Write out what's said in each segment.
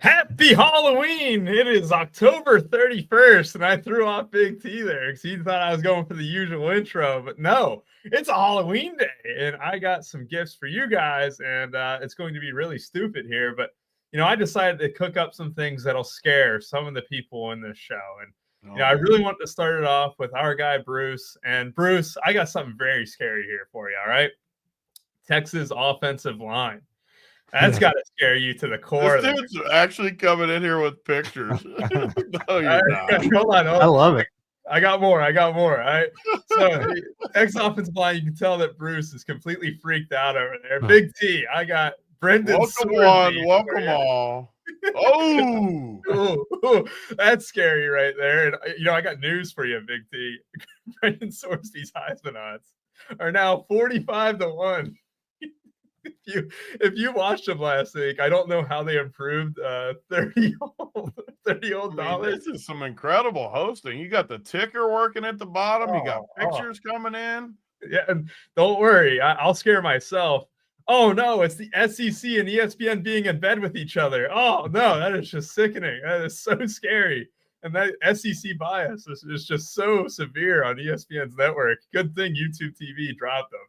Happy Halloween! It is October 31st, and I threw off Big T there because he thought I was going for the usual intro, but no, it's a Halloween day, and I got some gifts for you guys, and it's going to be really stupid here, but I decided to cook up some things that'll scare some of the people in this show, and I really want to start it off with our guy Bruce, and Bruce, I got something very scary here for you, all right? Texas offensive line. That's got to scare you to the core. This dude's actually coming in here with pictures. No, you're not. Hold on. I love it. I got more. All right. So, Texas offensive line, you can tell that Bruce is completely freaked out over there. Big T, I got Brendan. Welcome all. Oh, ooh, that's scary right there. And I got news for you, Big T. Brendan Sorsty's Heisman odds are now 45-1. If you watched them last week, I don't know how they improved $30 dollars. This is some incredible hosting. You got the ticker working at the bottom. You got pictures coming in. Yeah, and don't worry, I'll scare myself. Oh no, it's the SEC and ESPN being in bed with each other. Oh no, that is just sickening. That is so scary. And that SEC bias is just so severe on ESPN's network. Good thing YouTube TV dropped them.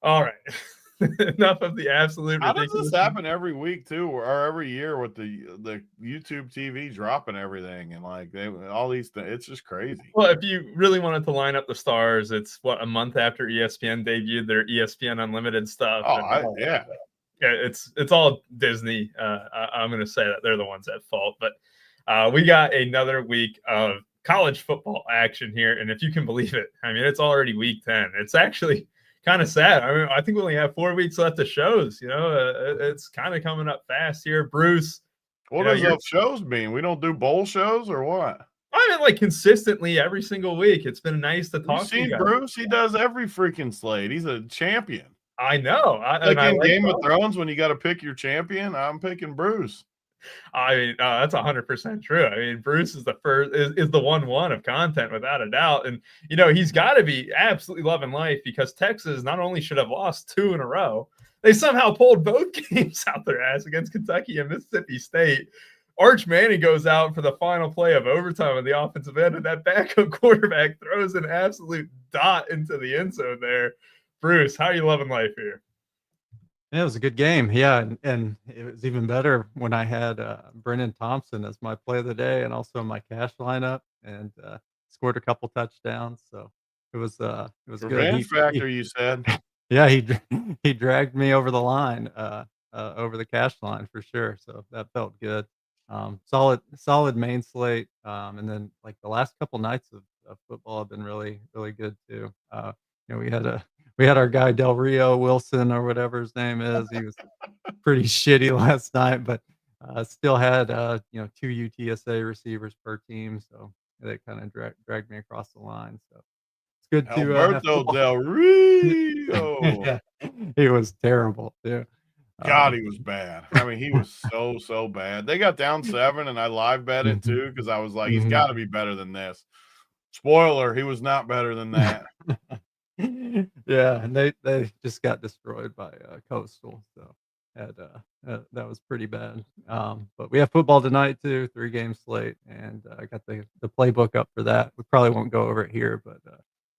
All right. Enough of the absolute ridiculous. How does this happen every week too, or every year with the YouTube TV dropping everything and all these things? It's just crazy. Well, if you really wanted to line up the stars, it's a month after ESPN debuted their ESPN Unlimited stuff. Yeah, it's all Disney. I'm going to say that they're the ones at fault, but we got another week of college football action here, and if you can believe it, I mean, it's already week 10. It's actually kind of sad. I mean, I think we only have 4 weeks left of shows. It's kind of coming up fast here. Bruce, what does those shows mean? We don't do bowl shows or what? I mean, consistently every single week. It's been nice to talk to you guys. Bruce, he does every freaking slate. He's a champion. I know. In Game of Thrones, when you got to pick your champion, I'm picking Bruce. I mean, that's 100% true. I mean, Bruce is the first, is the 1-1 of content without a doubt. And, he's got to be absolutely loving life because Texas not only should have lost 2 in a row, they somehow pulled both games out their ass against Kentucky and Mississippi State. Arch Manning goes out for the final play of overtime on the offensive end, and that backup quarterback throws an absolute dot into the end zone there. Bruce, how are you loving life here? Yeah, it was a good game. Yeah, and it was even better when I had Brennan Thompson as my play of the day and also my cash lineup, and scored a couple touchdowns. So it was good. Revenge factor, you said. Yeah, he dragged me over the line, over the cash line for sure. So that felt good. Solid main slate, and then the last couple nights of football have been really really good too. We had our guy Del Rio Wilson or whatever his name is. He was pretty shitty last night, but still had 2 UTSA receivers per team, so they kind of dragged me across the line. So it's good to Alberto Del Rio. Yeah, he was terrible too. God, he was bad. I mean, he was so bad. They got down 7, and I live bet it too because I was like, he's got to be better than this. Spoiler, he was not better than that. Yeah, and they just got destroyed by Coastal, so that was pretty bad. But we have football tonight too, 3-game slate, and I got the playbook up for that. We probably won't go over it here, but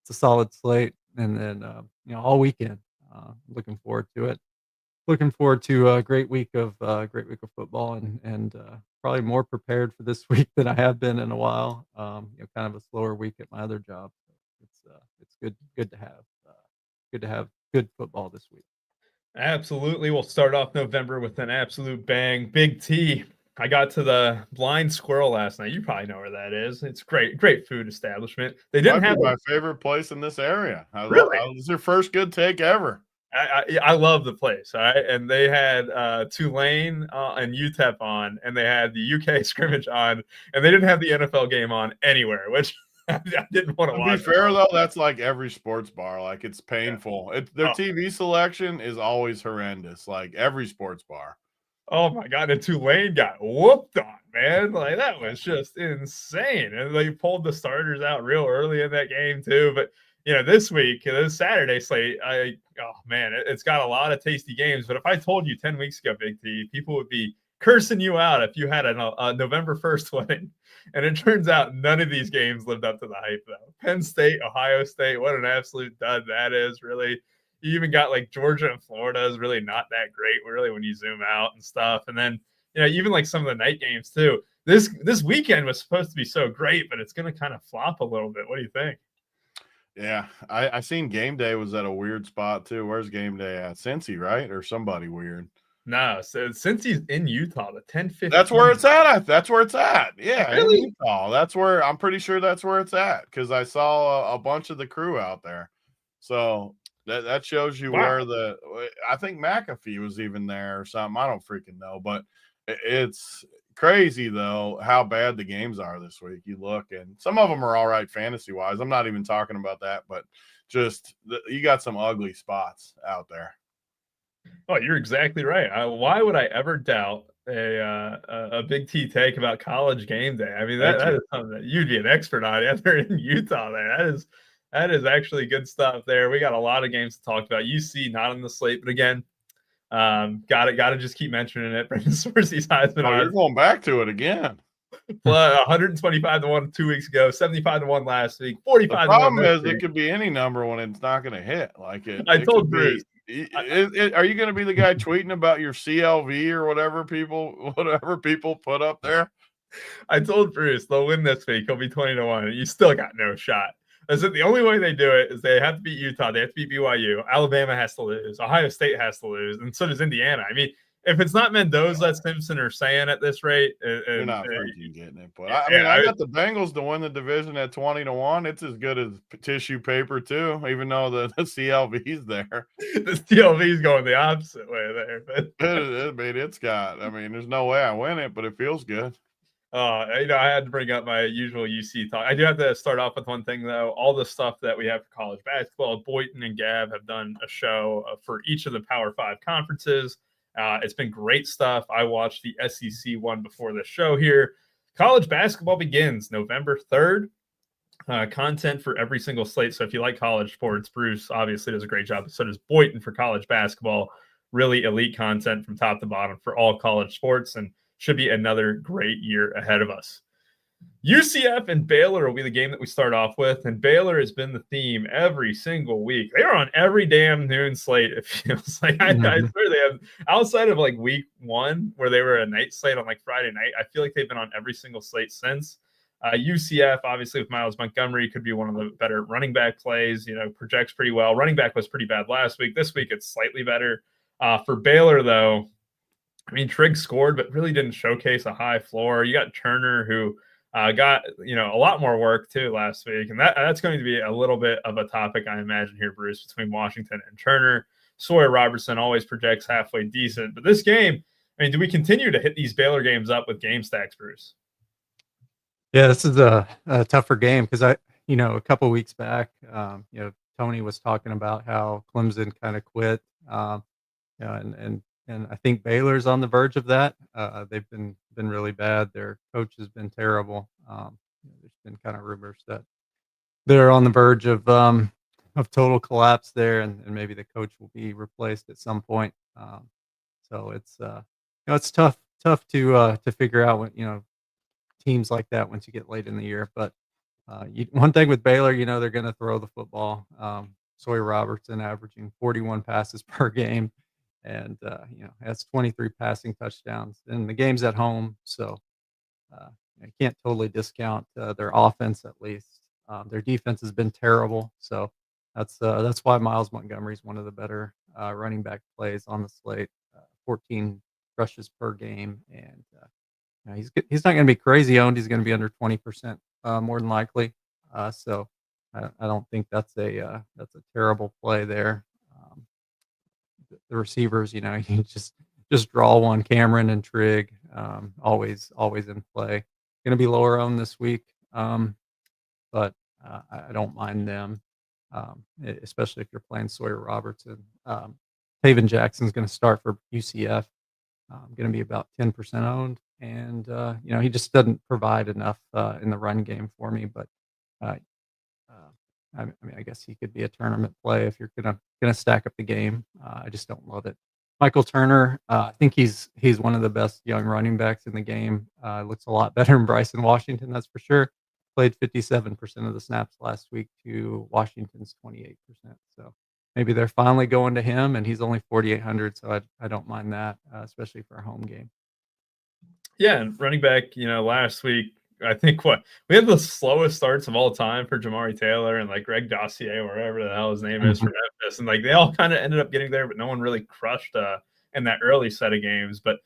it's a solid slate, and then all weekend. Looking forward to it. Looking forward to a great week of football, and probably more prepared for this week than I have been in a while. Kind of a slower week at my other job. It's good to have good football this week. Absolutely. We'll start off November with an absolute bang. Big T. I got to the Blind Squirrel last night. You probably know where that is. It's great food establishment. They didn't have my favorite place in this area. Really? It was your first good take ever. I love the place. All right. And they had Tulane and UTEP on, and they had the UK scrimmage on, and they didn't have the NFL game on anywhere, which I didn't want to watch. To be fair, though, that's like every sports bar. It's painful. Yeah. Their TV selection is always horrendous, like every sports bar. Oh, my God. And Tulane got whooped on, man. That was just insane. And they pulled the starters out real early in that game, too. But, this week, this Saturday slate, it's got a lot of tasty games. But if I told you 10 weeks ago, Big T, people would be cursing you out if you had a November 1st wedding. And it turns out none of these games lived up to the hype, though. Penn State, Ohio State, what an absolute dud that is, really. You even got like Georgia and Florida is really not that great, really, when you zoom out and stuff. And then, even like some of the night games, too. This weekend was supposed to be so great, but it's going to kind of flop a little bit. What do you think? Yeah, I seen game day was at a weird spot, too. Where's game day at? Cincy, right? Or somebody weird. No, so since he's in Utah, the 10-15. That's where it's at. That's where it's at. Yeah, really? in Utah. That's where I'm pretty sure that's where it's at because I saw a bunch of the crew out there. So that shows you where I think McAfee was even there or something. I don't freaking know, but it's crazy though how bad the games are this week. You look and some of them are all right fantasy wise. I'm not even talking about that, but just you got some ugly spots out there. Oh, you're exactly right. Why would I ever doubt a Big T take about college game day? I mean, that is something that you'd be an expert on out there in Utah. There, that is actually good stuff. There, we got a lot of games to talk about. UC not on the slate, but again, got to just keep mentioning it. Brandon Sworcy's Heisman. Oh, you're going back to it again. 125-1 2 weeks ago, 75-1 last week, 45-1. The problem is it could be any number when it's not going to hit. Like it. I told Bruce. Are you going to be the guy tweeting about your CLV or whatever people put up there? I told Bruce they'll win this week. He'll be 20-1. You still got no shot. I said the only way they do it is they have to beat Utah. They have to beat BYU. Alabama has to lose. Ohio State has to lose, and so does Indiana. I mean, if it's not Mendoza, Simpson, or Sayan at this rate, you're not freaking getting it. But I got the Bengals to win the division at 20-1. It's as good as tissue paper too, even though the CLV's there. The CLV's going the opposite way there. But I mean, there's no way I win it, but it feels good. I had to bring up my usual UC talk. I do have to start off with one thing, though. All the stuff that we have for college basketball, Boynton and Gav have done a show for each of the Power 5 conferences. It's been great stuff. I watched the SEC one before the show here. College basketball begins November 3rd. Content for every single slate. So if you like college sports, Bruce obviously does a great job. So does Boynton for college basketball. Really elite content from top to bottom for all college sports, and should be another great year ahead of us. UCF and Baylor will be the game that we start off with, and Baylor has been the theme every single week. They are on every damn noon slate, it feels like. I swear they have, outside of like week 1, where they were a night slate on like Friday night, I feel like they've been on every single slate since. UCF, obviously, with Miles Montgomery, could be one of the better running back plays, projects pretty well. Running back was pretty bad last week. This week, it's slightly better. For Baylor, though, I mean, Trigg scored, but really didn't showcase a high floor. You got Turner, who got a lot more work too last week, and that's going to be a little bit of a topic, I imagine, here, Bruce, between Washington and Turner. Sawyer Robertson always projects halfway decent, but this game, I mean, do we continue to hit these Baylor games up with game stacks, Bruce? Yeah, this is a tougher game because a couple of weeks back, Tony was talking about how Clemson kind of quit, and I think Baylor's on the verge of that. They've been really bad. Their coach has been terrible. There's been kind of rumors that they're on the verge of total collapse there, and maybe the coach will be replaced at some point. So it's it's tough to figure out when teams like that once you get late in the year. But one thing with Baylor, they're going to throw the football. Sawyer Robertson averaging 41 passes per game. And has 23 passing touchdowns, and the game's at home, so I can't totally discount their offense. At least their defense has been terrible, so that's why Miles Montgomery is one of the better running back plays on the slate. 14 rushes per game, and he's not going to be crazy owned. He's going to be under 20% more than likely. So I don't think that's a terrible play there. The receivers, you just draw one. Cameron and Trigg, always in play. Going to be lower owned this week, but I don't mind them, especially if you're playing Sawyer Robertson. Taven Jackson's going to start for UCF. Going to be about 10% owned, and he just doesn't provide enough in the run game for me. But I guess he could be a tournament play if you're gonna stack up the game. I just don't love it Michael Turner, I think he's one of the best young running backs in the game. Looks a lot better than Bryson Washington, that's for sure. Played 57% of the snaps last week to Washington's 28%. So maybe they're finally going to him, and he's only 4,800, so I don't mind that, especially for a home game. Yeah, and running back, last week, I think we had the slowest starts of all time for Jamari Taylor and like Greg Dossier, whatever the hell his name is, for Memphis, and like they all kind of ended up getting there, but no one really crushed in that early set of games. But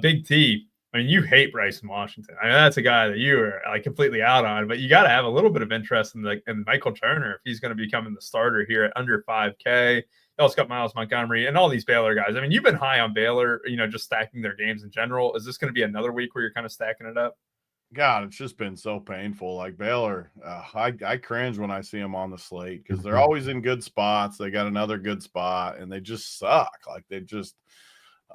Big T, I mean, you hate Bryson Washington. I mean, that's a guy that you are like completely out on, but you got to have a little bit of interest in Michael Turner if he's going to be becoming the starter here at under 5K. You also got Miles Montgomery and all these Baylor guys. I mean, you've been high on Baylor, just stacking their games in general. Is this going to be another week where you're kind of stacking it up? God, it's just been so painful. Like Baylor, I cringe when I see them on the slate because they're always in good spots. They got another good spot, and they just suck. Like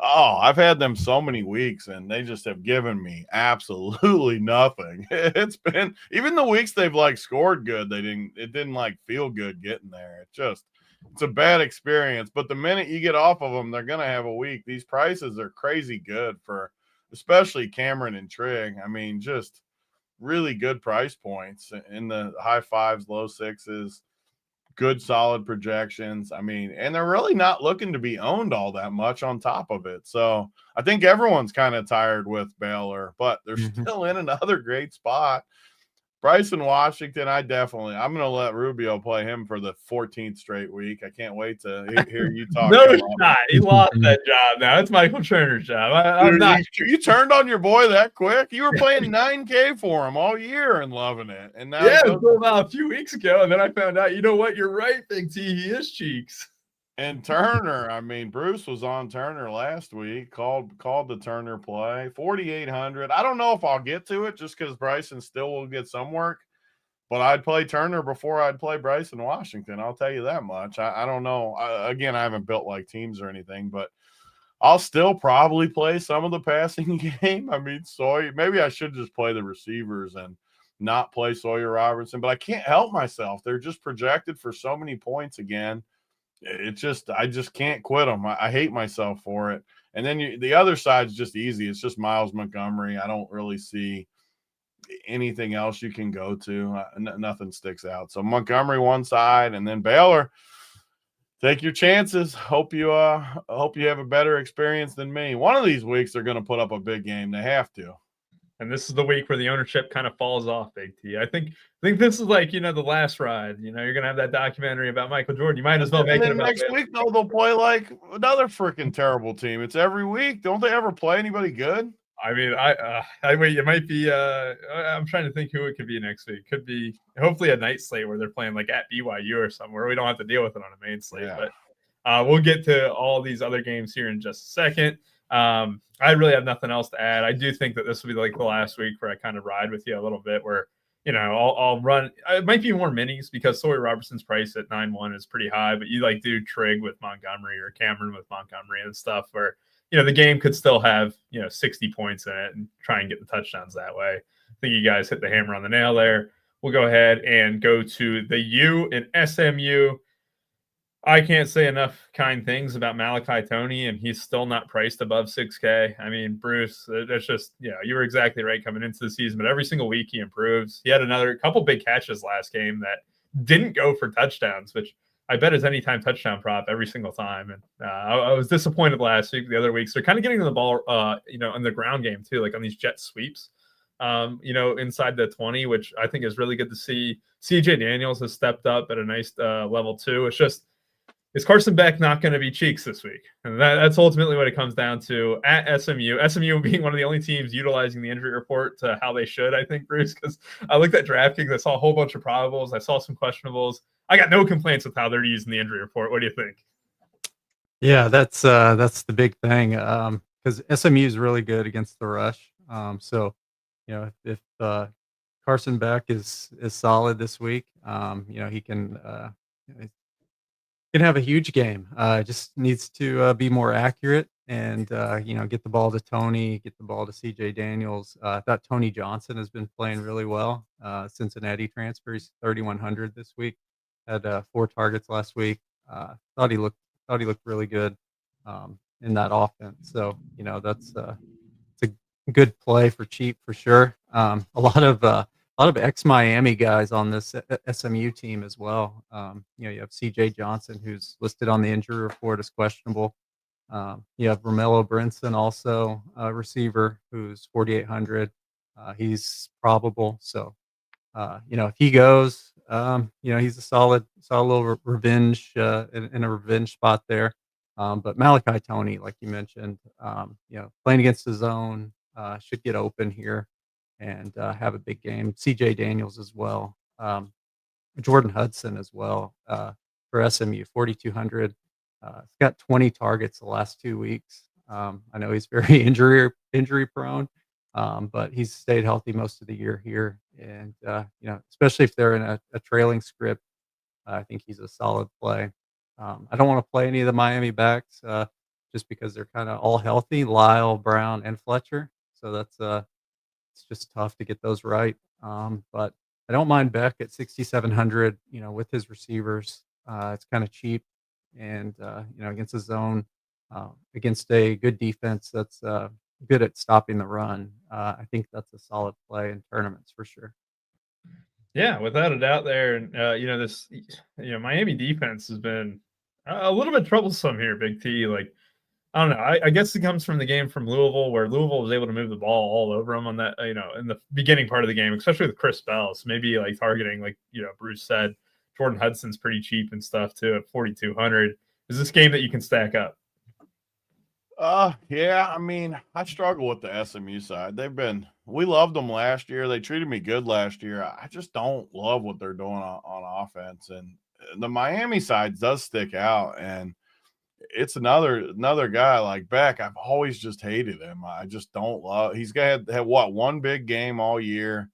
I've had them so many weeks, and they just have given me absolutely nothing. It's been even the weeks they've like scored good, it didn't like feel good getting there. It's a bad experience. But the minute you get off of them, they're gonna have a week. These prices are crazy good for especially Cameron and Trigg. I mean, just really good price points in the high fives, low sixes, good solid projections. I mean, and they're really not looking to be owned all that much on top of it. So I think everyone's kind of tired with Baylor, but they're still in another great spot. Bryson Washington, I'm going to let Rubio play him for the 14th straight week. I can't wait to hear you talk. No shot. He lost that job now. It's Michael Turner's job. I'm not. You turned on your boy that quick? You were playing 9K for him all year and loving it. And now about a few weeks ago, and then I found out, you know what? You're right, Big T. He is cheeks. And Turner, I mean, Bruce was on Turner last week, called the Turner play, 4,800. I don't know if I'll get to it just because Bryson still will get some work, but I'd play Turner before I'd play Bryson Washington. I'll tell you that much. I don't know. Again, I haven't built like teams or anything, but I'll still probably play some of the passing game. I mean, maybe I should just play the receivers and not play Sawyer Robertson, but I can't help myself. They're just projected for so many points again. I just can't quit them. I hate myself for it. And then the other side's just easy. It's just Miles Montgomery. I don't really see anything else you can go to. Nothing sticks out. So Montgomery one side, and then Baylor. Take your chances. Hope you have a better experience than me. One of these weeks they're going to put up a big game. They have to. And this is the week where the ownership kind of falls off, Big T. I think this is like, the last ride. You're going to have that documentary about Michael Jordan. You might as well make it about next week, though, they'll play like another freaking terrible team. It's every week. Don't they ever play anybody good? I mean, I wait. It might be. I'm trying to think who it could be next week. Could be hopefully a night slate where they're playing like at BYU or somewhere. We don't have to deal with it on a main slate. Yeah. But we'll get to all these other games here in just a second. I really have nothing else to add. I do think that this will be like the last week where I kind of ride with you a little bit. Where I'll run. It might be more minis because Sawyer Robertson's price at 9-1 is pretty high. But you like do Trigg with Montgomery or Cameron with Montgomery and stuff where. The game could still have, 60 points in it and try and get the touchdowns that way. I think you guys hit the hammer on the nail there. We'll go ahead and go to the U in SMU. I can't say enough kind things about Malachi Toney, and he's still not priced above 6K. I mean, Bruce, that's just, you were exactly right coming into the season, but every single week he improves. He had a couple big catches last game that didn't go for touchdowns, which I bet his anytime touchdown prop every single time. And I was disappointed last week. The other weeks, they're kind of getting the ball, in the ground game too, like on these jet sweeps, inside the 20, which I think is really good to see. CJ Daniels has stepped up at a nice level too. It's just, is Carson Beck not going to be cheeks this week? And that's ultimately what it comes down to at SMU. SMU being one of the only teams utilizing the injury report to how they should, I think, Bruce, because I looked at DraftKings. I saw a whole bunch of probables. I saw some questionables. I got no complaints with how they're using the injury report. What do you think? Yeah, that's the big thing because SMU is really good against the rush. So, if Carson Beck is solid this week, he can have a huge game. Just needs to be more accurate and get the ball to Toney, get the ball to CJ Daniels. I thought Tony Johnson has been playing really well. Cincinnati transfer. He's 3,100 this week. Had 4 targets last week. Thought he looked really good. in that offense. So, that's it's a good play for cheap for sure. A lot of ex-Miami guys on this SMU team as well. You have CJ Johnson, who's listed on the injury report as questionable. You have Romello Brinson, also a receiver, who's 4,800. He's probable. So, if he goes, he's a solid little revenge in a revenge spot there. But Malachi Toney, like you mentioned, playing against his own, should get open here and have a big game. CJ Daniels as well. Jordan Hudson as well for SMU, 4,200. He's got 20 targets the last 2 weeks. I know he's very injury prone, but he's stayed healthy most of the year here. And, especially if they're in a trailing script, I think he's a solid play. I don't want to play any of the Miami backs just because they're kind of all healthy, Lyle, Brown, and Fletcher. So it's just tough to get those right. But I don't mind Beck at 6,700, with his receivers. It's kind of cheap. And, against the zone, against a good defense that's good at stopping the run, I think that's a solid play in tournaments for sure. Yeah, without a doubt there. And, this, Miami defense has been a little bit troublesome here, Big T. Like, I don't know. I guess it comes from the game from Louisville, where Louisville was able to move the ball all over them on that, in the beginning part of the game, especially with Chris Bell. So maybe like targeting, like, Bruce said, Jordan Hudson's pretty cheap and stuff too at 4,200. Is this game that you can stack up? Yeah. I mean, I struggle with the SMU side. We loved them last year. They treated me good last year. I just don't love what they're doing on offense. And the Miami side does stick out. And it's another guy like Beck. I've always just hated him. I just don't love. He's had one big game all year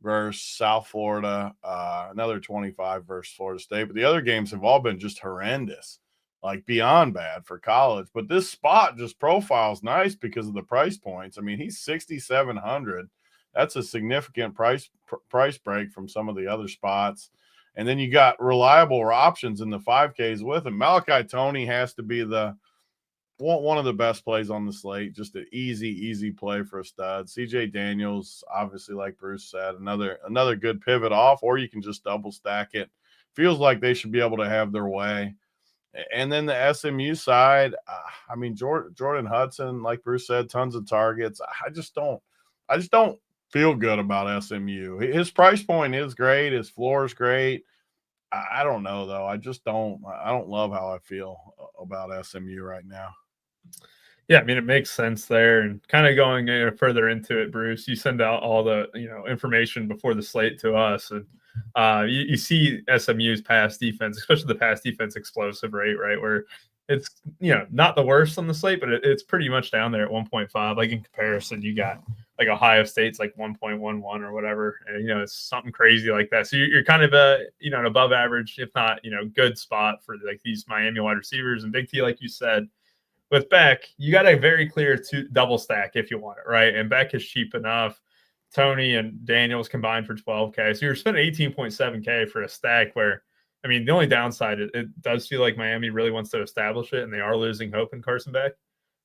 versus South Florida, another 25 versus Florida State. But the other games have all been just horrendous, like beyond bad for college. But this spot just profiles nice because of the price points. I mean, he's 6,700. That's a significant price break from some of the other spots. And then you got reliable options in the 5Ks with him. Malachi Toney has to be one of the best plays on the slate. Just an easy play for a stud. CJ Daniels, obviously, like Bruce said, another good pivot off, or you can just double stack it. Feels like they should be able to have their way. And then the SMU side, I mean, Jordan Hudson, like Bruce said, tons of targets. I just don't feel good about SMU. His price point is great. His floor is great. I don't know, though. I don't love how I feel about SMU right now. Yeah, I mean, it makes sense there. And kind of going further into it, Bruce, you send out all the information before the slate to us, and you see SMU's pass defense, especially the pass defense explosive rate, right? Where it's not the worst on the slate, but it's pretty much down there at 1.5. Like in comparison, you got like Ohio State's like 1.11 or whatever, and it's something crazy like that. So you're kind of an above average, if not good spot for like these Miami wide receivers. And Big T, like you said, with Beck, you got a very clear double stack if you want it, right? And Beck is cheap enough. Toney and Daniels combined for 12K. So you're spending 18.7K for a stack where, I mean, the only downside, it does feel like Miami really wants to establish it, and they are losing hope in Carson Beck.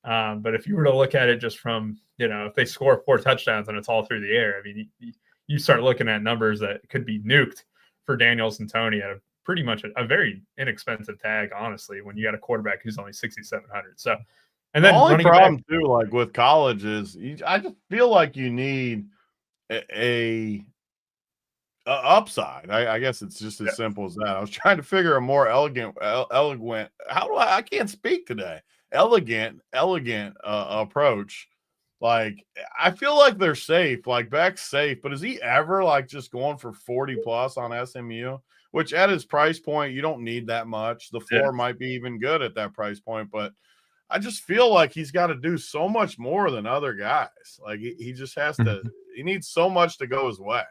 But if you were to look at it just from, if they score 4 touchdowns and it's all through the air, I mean, you start looking at numbers that could be nuked for Daniels and Toney at pretty much a very inexpensive tag, honestly, when you got a quarterback who's only 6,700. So, and then the only problem too, like with college, is I just feel like you need a upside. I guess it's just as simple as that. I was trying to figure a more elegant. I can't speak today. Elegant approach. Like, I feel like they're safe. Like, Beck's safe, but is he ever like just going for 40 plus on SMU? Which at his price point, you don't need that much. The floor might be even good at that price point, but I just feel like he's got to do so much more than other guys. Like he just has to. He needs so much to go his way.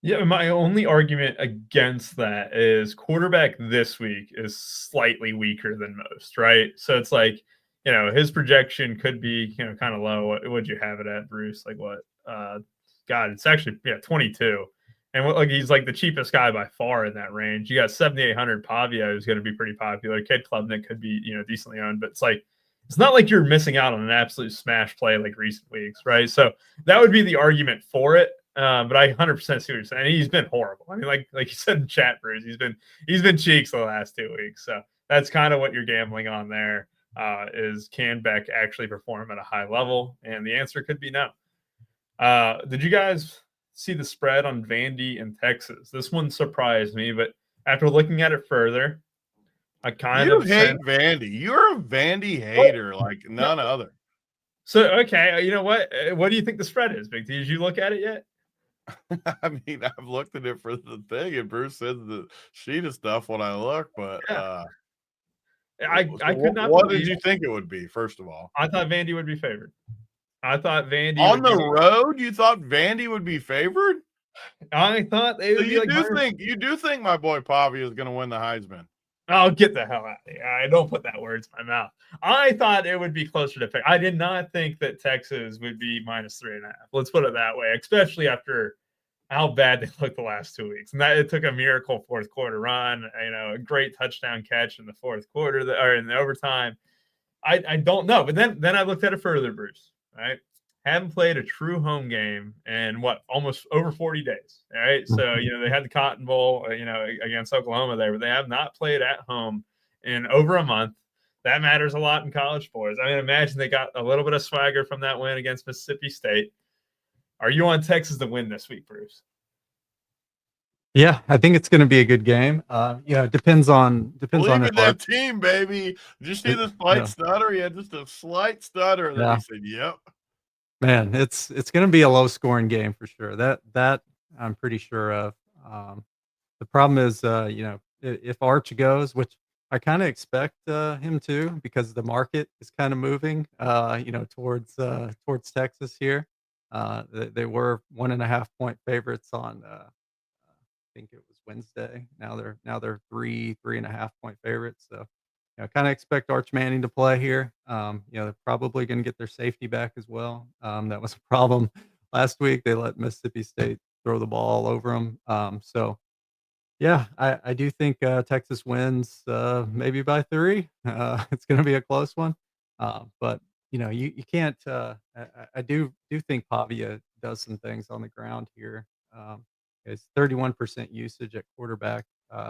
Yeah, my only argument against that is quarterback this week is slightly weaker than most, right? So it's like, his projection could be, kind of low. What would you have it at, Bruce? Like what? God, it's actually 22. And he's like the cheapest guy by far in that range. You got 7,800 Pavia, who's going to be pretty popular. Kid Klubnik could be, decently owned, but it's like it's not like you're missing out on an absolute smash play like recent weeks, right? So that would be the argument for it. But I 100% see what you're saying. He's been horrible. I mean, like you said in chat, Bruce, he's been cheeks the last 2 weeks. So that's kind of what you're gambling on there. Is can Beck actually perform at a high level? And the answer could be no. Did you guys see the spread on Vandy and Texas? This one surprised me, but after looking at it further, I kind of hate Vandy. You're a Vandy hater like none other. So, okay, you know what? What do you think the spread is, Big T? Did you look at it yet? I mean, I've looked at it for the thing, and Bruce said the sheet of stuff when I look, but I could not. What did you think it would be? First of all, I thought Vandy would be favored. I thought Vandy on the road. You thought Vandy would be favored? I thought they would be you do think my boy Pavia is going to win the Heisman? Oh, get the hell out of here! I don't put that words in my mouth. I thought it would be closer to pick. I did not think that Texas would be -3.5. Let's put it that way, especially after how bad they looked the last 2 weeks. And that it took a miracle fourth quarter run, a great touchdown catch in the fourth quarter or in the overtime. I don't know. But then I looked at it further, Bruce, right? Haven't played a true home game in almost over 40 days. All right. So, they had the Cotton Bowl, against Oklahoma there, but they have not played at home in over a month. That matters a lot in college sports. I mean, imagine they got a little bit of swagger from that win against Mississippi State. Are you on Texas to win this week, Bruce? Yeah, I think it's going to be a good game. It depends on that team, baby. Did you see the slight stutter? He had just a slight stutter, and then he said, "Yep." Man, it's going to be a low scoring game for sure. That I'm pretty sure of. The problem is, if Arch goes, which I kind of expect him to, because the market is kind of moving, towards Texas here. They were 1.5 point favorites on, I think it was Wednesday. Now they're 3.5 point favorites. So, kind of expect Arch Manning to play here. They're probably going to get their safety back as well. That was a problem last week. They let Mississippi State throw the ball all over them. So, yeah, I do think Texas wins maybe by 3. It's going to be a close one. But, you can't I do think Pavia does some things on the ground here. It's 31% usage at quarterback,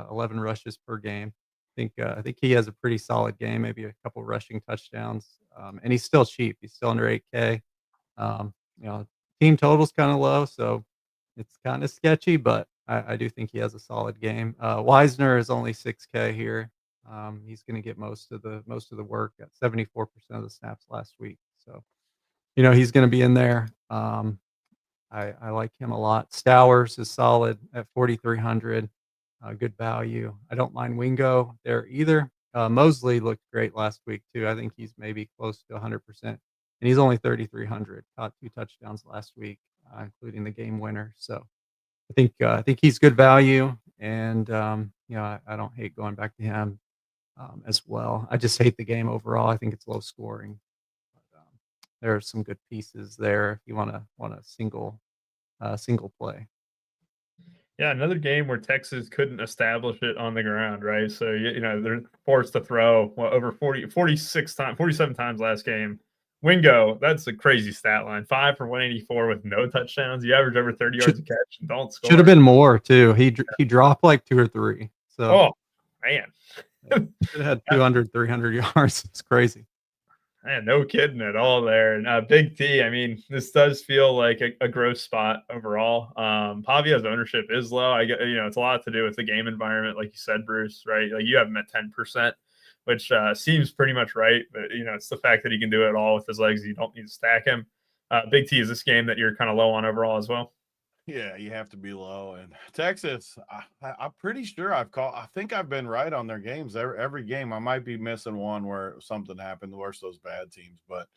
11 rushes per game. I think he has a pretty solid game, maybe a couple rushing touchdowns, and he's still cheap. He's still under 8K. Team total's kind of low, so it's kind of sketchy, but I do think he has a solid game. Wisner is only 6K here. He's going to get most of the work at 74% of the snaps last week, so he's going to be in there. I like him a lot. Stowers is solid at 4,300. Good value. I don't mind Wingo there either. Mosley looked great last week too. I think he's maybe close to 100%, and he's only 3,300. Caught 2 touchdowns last week, including the game winner. So I think he's good value, and I don't hate going back to him as well. I just hate the game overall. I think it's low scoring. But, there are some good pieces there if you want a single play. Yeah, another game where Texas couldn't establish it on the ground, right? So, they're forced to throw over 47 times last game. Wingo, that's a crazy stat line. 5 for 184 with no touchdowns. You average over 30 yards a catch and don't score. Should have been more, too. He dropped like 2 or 3. So, oh, man. Should have had 200, 300 yards. It's crazy. Man, no kidding at all there. And Big T, I mean, this does feel like a gross spot overall. Pavia's ownership is low. It's a lot to do with the game environment, like you said, Bruce, right? Like you have him at 10%, which seems pretty much right. But, it's the fact that he can do it all with his legs. You don't need to stack him. Big T, is this game that you're kind of low on overall as well? Yeah, you have to be low. And Texas, I'm pretty sure I think I've been right on their games every game. I might be missing one where something happened versus those bad teams, but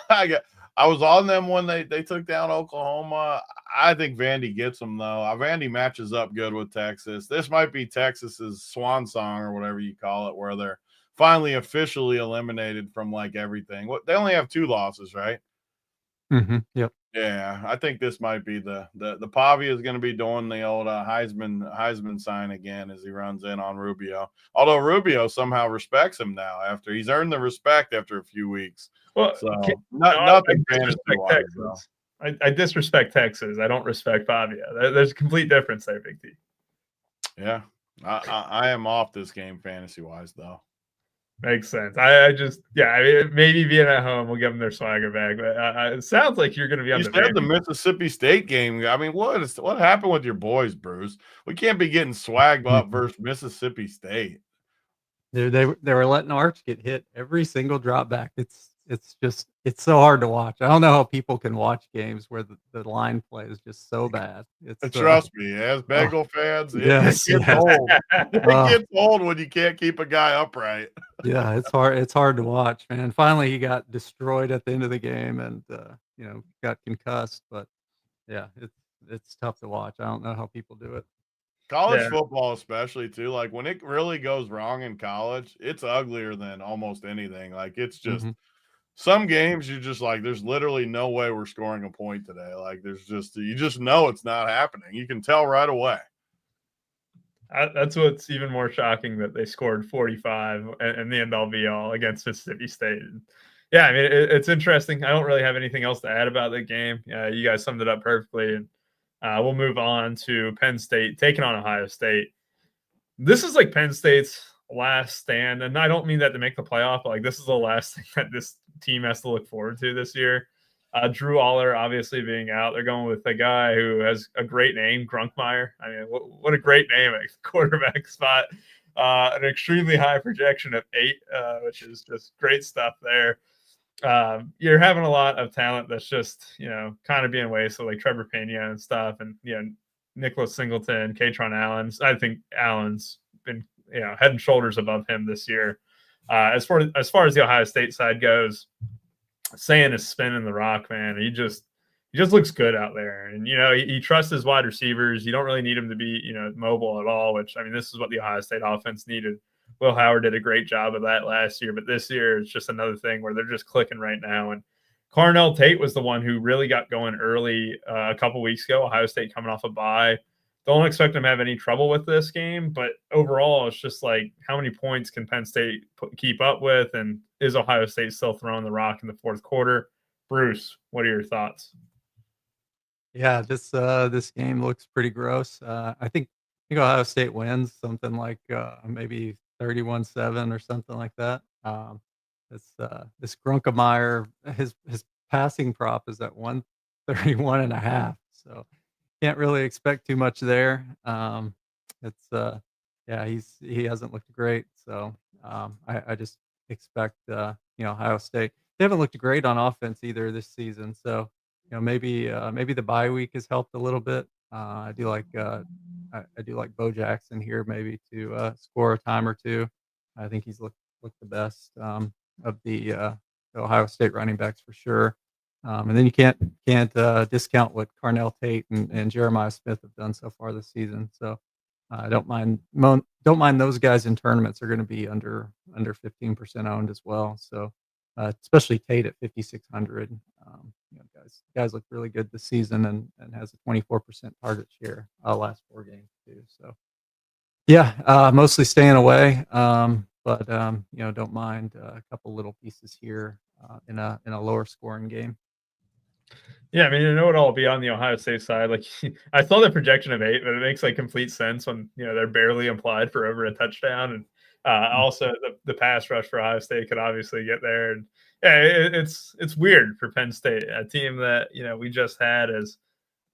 I was on them when they took down Oklahoma. I think Vandy gets them though. Vandy matches up good with Texas. This might be Texas's swan song or whatever you call it, where they're finally officially eliminated from like everything. They only have 2 losses, right? Mm-hmm. Yep. Yeah, I think this might be the Pavia is going to be doing the old Heisman sign again as he runs in on Rubio. Although Rubio somehow respects him now after he's earned the respect after a few weeks. Well, So no, nothing I fantasy disrespect wise though. Texas. I disrespect Texas. I don't respect Pavia. There's a complete difference there, Big T. Yeah, I am off this game fantasy wise though. Makes sense. I just, I mean, maybe being at home will give them their swagger back. But it sounds like you're going to be on You said the Mississippi State game. I mean, what happened with your boys, Bruce? We can't be getting swagged up versus Mississippi State. They were letting Arch get hit every single drop back. It's so hard to watch. I don't know how people can watch games where the line play is just so bad. Trust me, as Bengal fans, yes, it gets old. It gets old when you can't keep a guy upright. Yeah, it's hard. It's hard to watch, man. Finally, he got destroyed at the end of the game, and got concussed. But yeah, it's tough to watch. I don't know how people do it. College football, especially too. Like when it really goes wrong in college, it's uglier than almost anything. Like it's just some games you're just like, there's literally no way we're scoring a point today. Like you just know it's not happening. You can tell right away. That's what's even more shocking, that they scored 45 and the end all be all against Mississippi State. Yeah, I mean, it's interesting. I don't really have anything else to add about the game. You guys summed it up perfectly. And we'll move on to Penn State taking on Ohio State. This is like Penn State's last stand. And I don't mean that to make the playoff, but like this is the last thing that this team has to look forward to this year. Drew Aller obviously being out. They're going with a guy who has a great name, Grunkmeyer. I mean, what a great name at quarterback spot. An extremely high projection of 8, which is just great stuff there. You're having a lot of talent that's just, kind of being wasted, like Trevor Pena and stuff. And, Nicholas Singleton, Katron Allen. I think Allen's been, head and shoulders above him this year. As far as the Ohio State side goes, Saying is spinning the rock, man. He just looks good out there. And, he trusts his wide receivers. You don't really need him to be, mobile at all, which, I mean, this is what the Ohio State offense needed. Will Howard did a great job of that last year, but this year it's just another thing where they're just clicking right now. And Carnell Tate was the one who really got going early a couple weeks ago. Ohio State coming off a bye. Don't expect him to have any trouble with this game, but overall, it's just like, how many points can Penn State keep up with? And is Ohio State still throwing the rock in the fourth quarter? Bruce, what are your thoughts? Yeah, this game looks pretty gross. I think Ohio State wins something like maybe 31-7 or something like that. This Grunkemeyer, his passing prop is at 131.5, so can't really expect too much there. He hasn't looked great, so I just expect Ohio State. They haven't looked great on offense either this season, so maybe the bye week has helped a little bit. I do like Bo Jackson here maybe to score a time or two. I think he's looked the best of the Ohio State running backs for sure. And then you can't discount what Carnell Tate and Jeremiah Smith have done so far this season. So I don't mind those guys in tournaments are going to be under 15% owned as well. So especially Tate at 5,600. Guys look really good this season and has a 24% target share last 4 games too. So yeah, mostly staying away. But don't mind a couple little pieces here in a lower scoring game. Yeah, I mean, it'll all be on the Ohio State side. Like, I saw the projection of 8, but it makes like complete sense when they're barely implied for over a touchdown, and also the pass rush for Ohio State could obviously get there. And yeah, it's weird for Penn State, a team that we just had as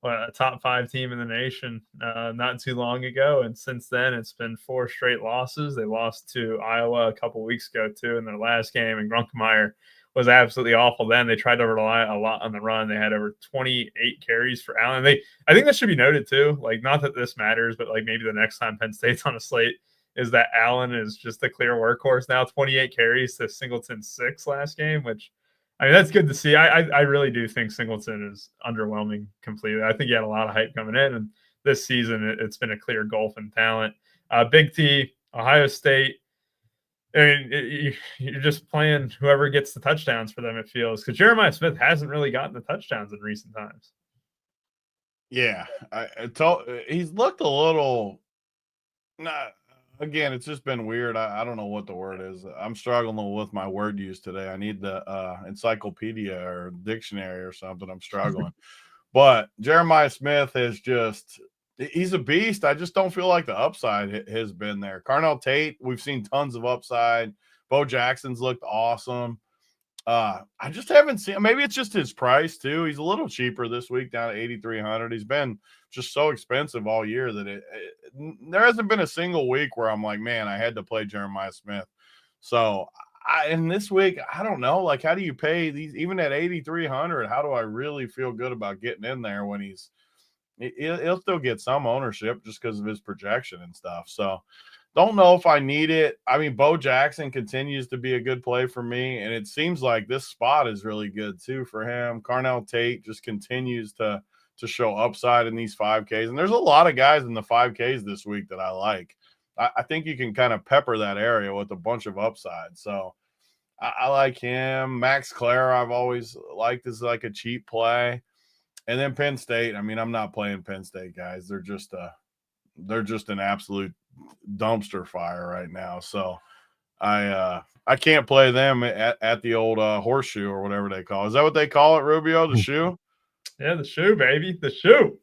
a top 5 team in the nation not too long ago, and since then it's been 4 straight losses. They lost to Iowa a couple weeks ago too in their last game, and Grunkemeyer was absolutely awful then. They tried to rely a lot on the run. They had over 28 carries for Allen. I think that should be noted too. Like, not that this matters, but like maybe the next time Penn State's on a slate is that Allen is just a clear workhorse now. 28 carries to Singleton's 6 last game, which, I mean, that's good to see. I really do think Singleton is underwhelming completely. I think he had a lot of hype coming in, and this season it's been a clear gulf in talent. Big T, Ohio State. I mean, you're just playing whoever gets the touchdowns for them, it feels, because Jeremiah Smith hasn't really gotten the touchdowns in recent times. Yeah, he's looked a little. Not again. It's just been weird. I don't know what the word is. I'm struggling with my word use today. I need the encyclopedia or dictionary or something. I'm struggling. But Jeremiah Smith he's a beast. I just don't feel like the upside has been there. Carnell Tate, we've seen tons of upside. Bo Jackson's looked awesome. I just haven't seen. Maybe it's just his price too. He's a little cheaper this week, down to 8,300. He's been just so expensive all year that there hasn't been a single week where I'm like, man, I had to play Jeremiah Smith. So in this week, I don't know. Like, how do you pay these even at 8,300? How do I really feel good about getting in there when he'll still get some ownership just because of his projection and stuff. So don't know if I need it. I mean, Bo Jackson continues to be a good play for me, and it seems like this spot is really good too for him. Carnell Tate just continues to show upside in these 5Ks, and there's a lot of guys in the 5Ks this week that I like. I think you can kind of pepper that area with a bunch of upside. So I like him. Max Clare, I've always liked as like a cheap play. And then Penn State. I mean, I'm not playing Penn State, guys. They're just an absolute dumpster fire right now. So I can't play them at the old horseshoe or whatever they call it. Is that what they call it, Rubio? The shoe? Yeah, the shoe, baby. The shoe.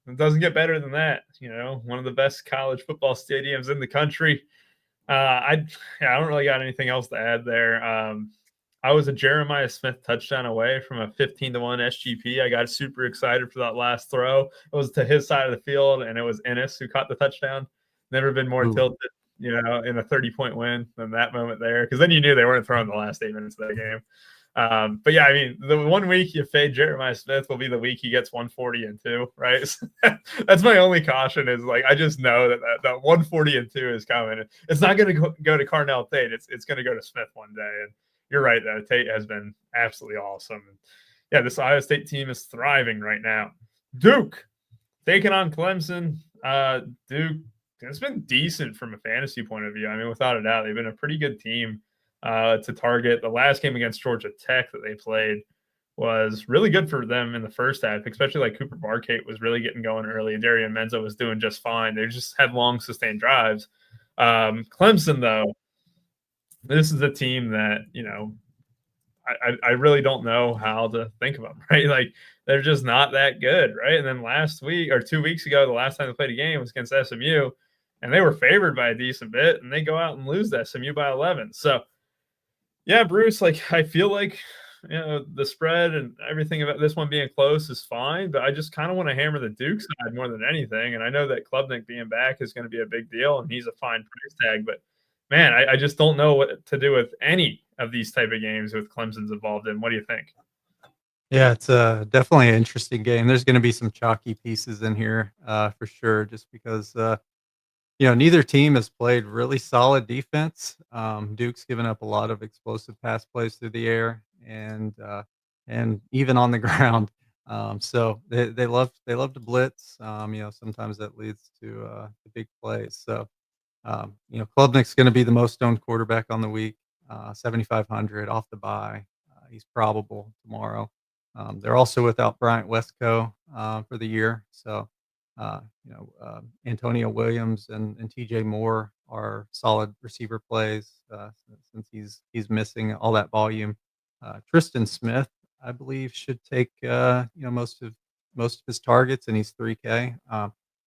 It doesn't get better than that. You know, one of the best college football stadiums in the country. I don't really got anything else to add there. I was a Jeremiah Smith touchdown away from a 15-1 SGP. I got super excited for that last throw. It was to his side of the field, and it was Ennis who caught the touchdown. Never been more tilted, you know, in a 30-point win than that moment there, because then you knew they weren't throwing the last 8 minutes of that game. But yeah, I mean, the 1 week you fade Jeremiah Smith will be the week he gets 140 and 2, right? So that's my only caution is like, I just know that 140 and 2 is coming. It's not going to go to Carnell Tate. It's going to go to Smith one day. And you're right, though. Tate has been absolutely awesome. And yeah, this Ohio State team is thriving right now. Duke taking on Clemson. Duke, it's been decent from a fantasy point of view. I mean, without a doubt, they've been a pretty good team to target. The last game against Georgia Tech that they played was really good for them in the first half, especially like Cooper Barkate was really getting going early. Darian Menzo was doing just fine. They just had long, sustained drives. Clemson, though, this is a team that, you know, I really don't know how to think of them, right? Like, they're just not that good, right? And then last week or 2 weeks ago, the last time they played a game was against SMU, and they were favored by a decent bit, and they go out and lose to SMU by 11. So, yeah, Bruce, like, I feel like, you know, the spread and everything about this one being close is fine, but I just kind of want to hammer the Duke side more than anything. And I know that Klubnik being back is going to be a big deal, and he's a fine price tag, but man, I just don't know what to do with any of these type of games with Clemson's involved in. What do you think? Yeah, it's definitely an interesting game. There's going to be some chalky pieces in here for sure, just because you know, neither team has played really solid defense. Duke's given up a lot of explosive pass plays through the air and even on the ground. So they love to blitz. You know, sometimes that leads to big plays. So you know, Klubnik's going to be the most owned quarterback on the week, 7,500 off the bye. He's probable tomorrow. They're also without Bryant Westco for the year. So, you know, Antonio Williams and TJ Moore are solid receiver plays since he's missing all that volume. Tristan Smith, I believe, should take you know, most of his targets, and he's 3K.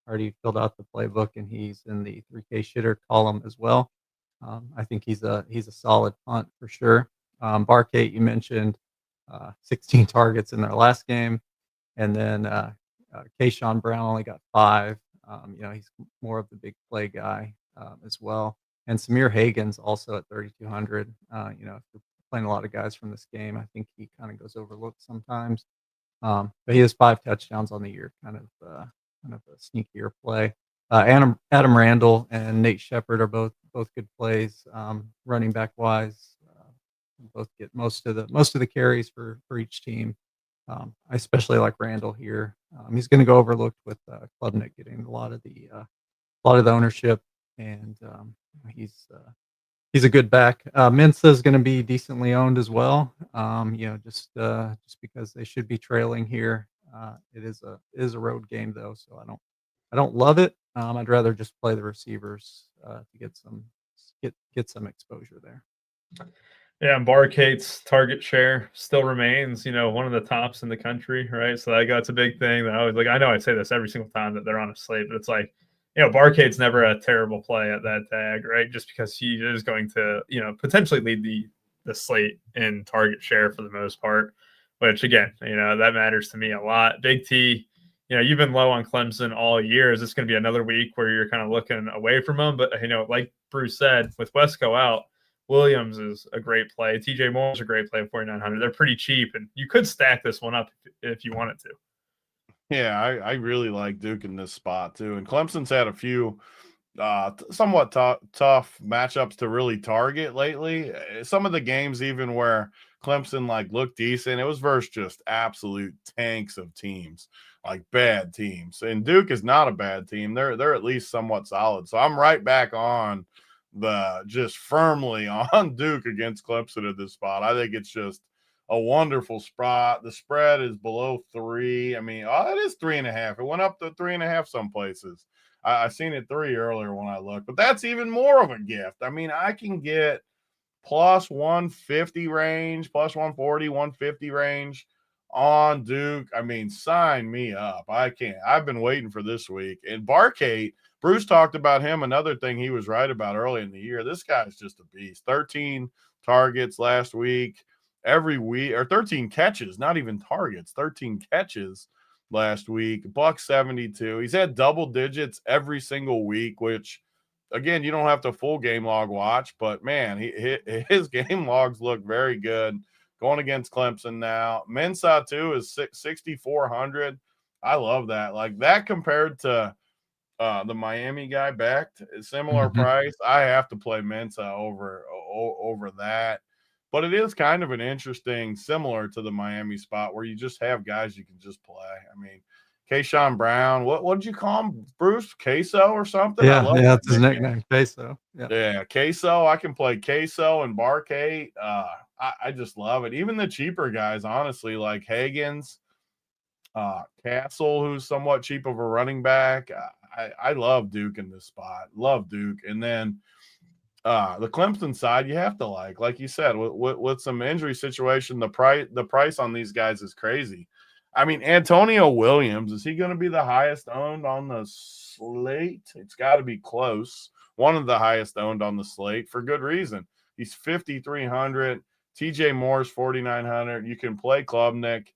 Already filled out the playbook, and he's in the 3K shitter column as well. I think he's a solid punt for sure. Barkate, you mentioned, 16 targets in their last game, and then Kayshawn Brown only got 5. You know, he's more of the big play guy as well. And Samir Hagan's also at 3,200. You know, if you're playing a lot of guys from this game, I think he kind of goes overlooked sometimes. But he has 5 touchdowns on the year, kind of a sneakier play. Adam Randall and Nate Shepard are both good plays. Running back wise, both get most of the carries for each team. I especially like Randall here. He's going to go overlooked with Klubnik getting a lot of the ownership, and he's he's a good back. Mensa is going to be decently owned as well. Just because they should be trailing here. It is a road game though, so I don't love it. I'd rather just play the receivers to get some exposure there. Yeah, and Barcate's target share still remains, one of the tops in the country, right? So that's a big thing that I always I know I say this every single time that they're on a slate, but it's like, Barcade's never a terrible play at that tag, right? Just because he is going to, potentially lead the slate in target share for the most part, which again, that matters to me a lot. Big T, you've been low on Clemson all year. Is this going to be another week where you're kind of looking away from them? But, like Bruce said, with Wesco out, Williams is a great play. TJ Moore is a great play at 4,900. They're pretty cheap, and you could stack this one up if you wanted to. Yeah, I really like Duke in this spot too. And Clemson's had a few somewhat tough matchups to really target lately. Some of the games, even where Clemson looked decent, it was versus just absolute tanks of teams, like bad teams. And Duke is not a bad team. They're at least somewhat solid. So I'm right back on just firmly on Duke against Clemson at this spot. I think it's just a wonderful spot. The spread is below 3. I mean, it is 3.5. It went up to 3.5 some places. I seen it 3 earlier when I looked, but that's even more of a gift. I mean, I can get plus 150 range, plus 140, 150 range on Duke. I mean, sign me up. I can't. I've been waiting for this week. And Barcate, Bruce talked about him. Another thing he was right about early in the year. This guy's just a beast. 13 targets last week. Every week, or 13 catches, not even targets, 13 catches last week. $172. He's had double digits every single week, which, again, you don't have to full game log watch, but man, his game logs look very good. Going against Clemson now. Mensa too is 6,400. I love that. Like that compared to the Miami guy backed, similar price. I have to play Mensa over that. But it is kind of an interesting, similar to the Miami spot where you just have guys you can just play. I mean, Keyshawn Brown, what did you call him, Bruce? Queso or something? Yeah, that's his nickname, Queso. Yeah, Queso. I can play Queso and Barcate. I just love it. Even the cheaper guys, honestly, like Hagens, Castle, who's somewhat cheap of a running back. I love Duke in this spot. Love Duke. And then the Clemson side, you have to like you said, with some injury situation, the price on these guys is crazy. I mean, Antonio Williams, is he going to be the highest owned on the slate? It's got to be close. One of the highest owned on the slate for good reason. He's 5,300. TJ Moore's 4,900. You can play Klubnik.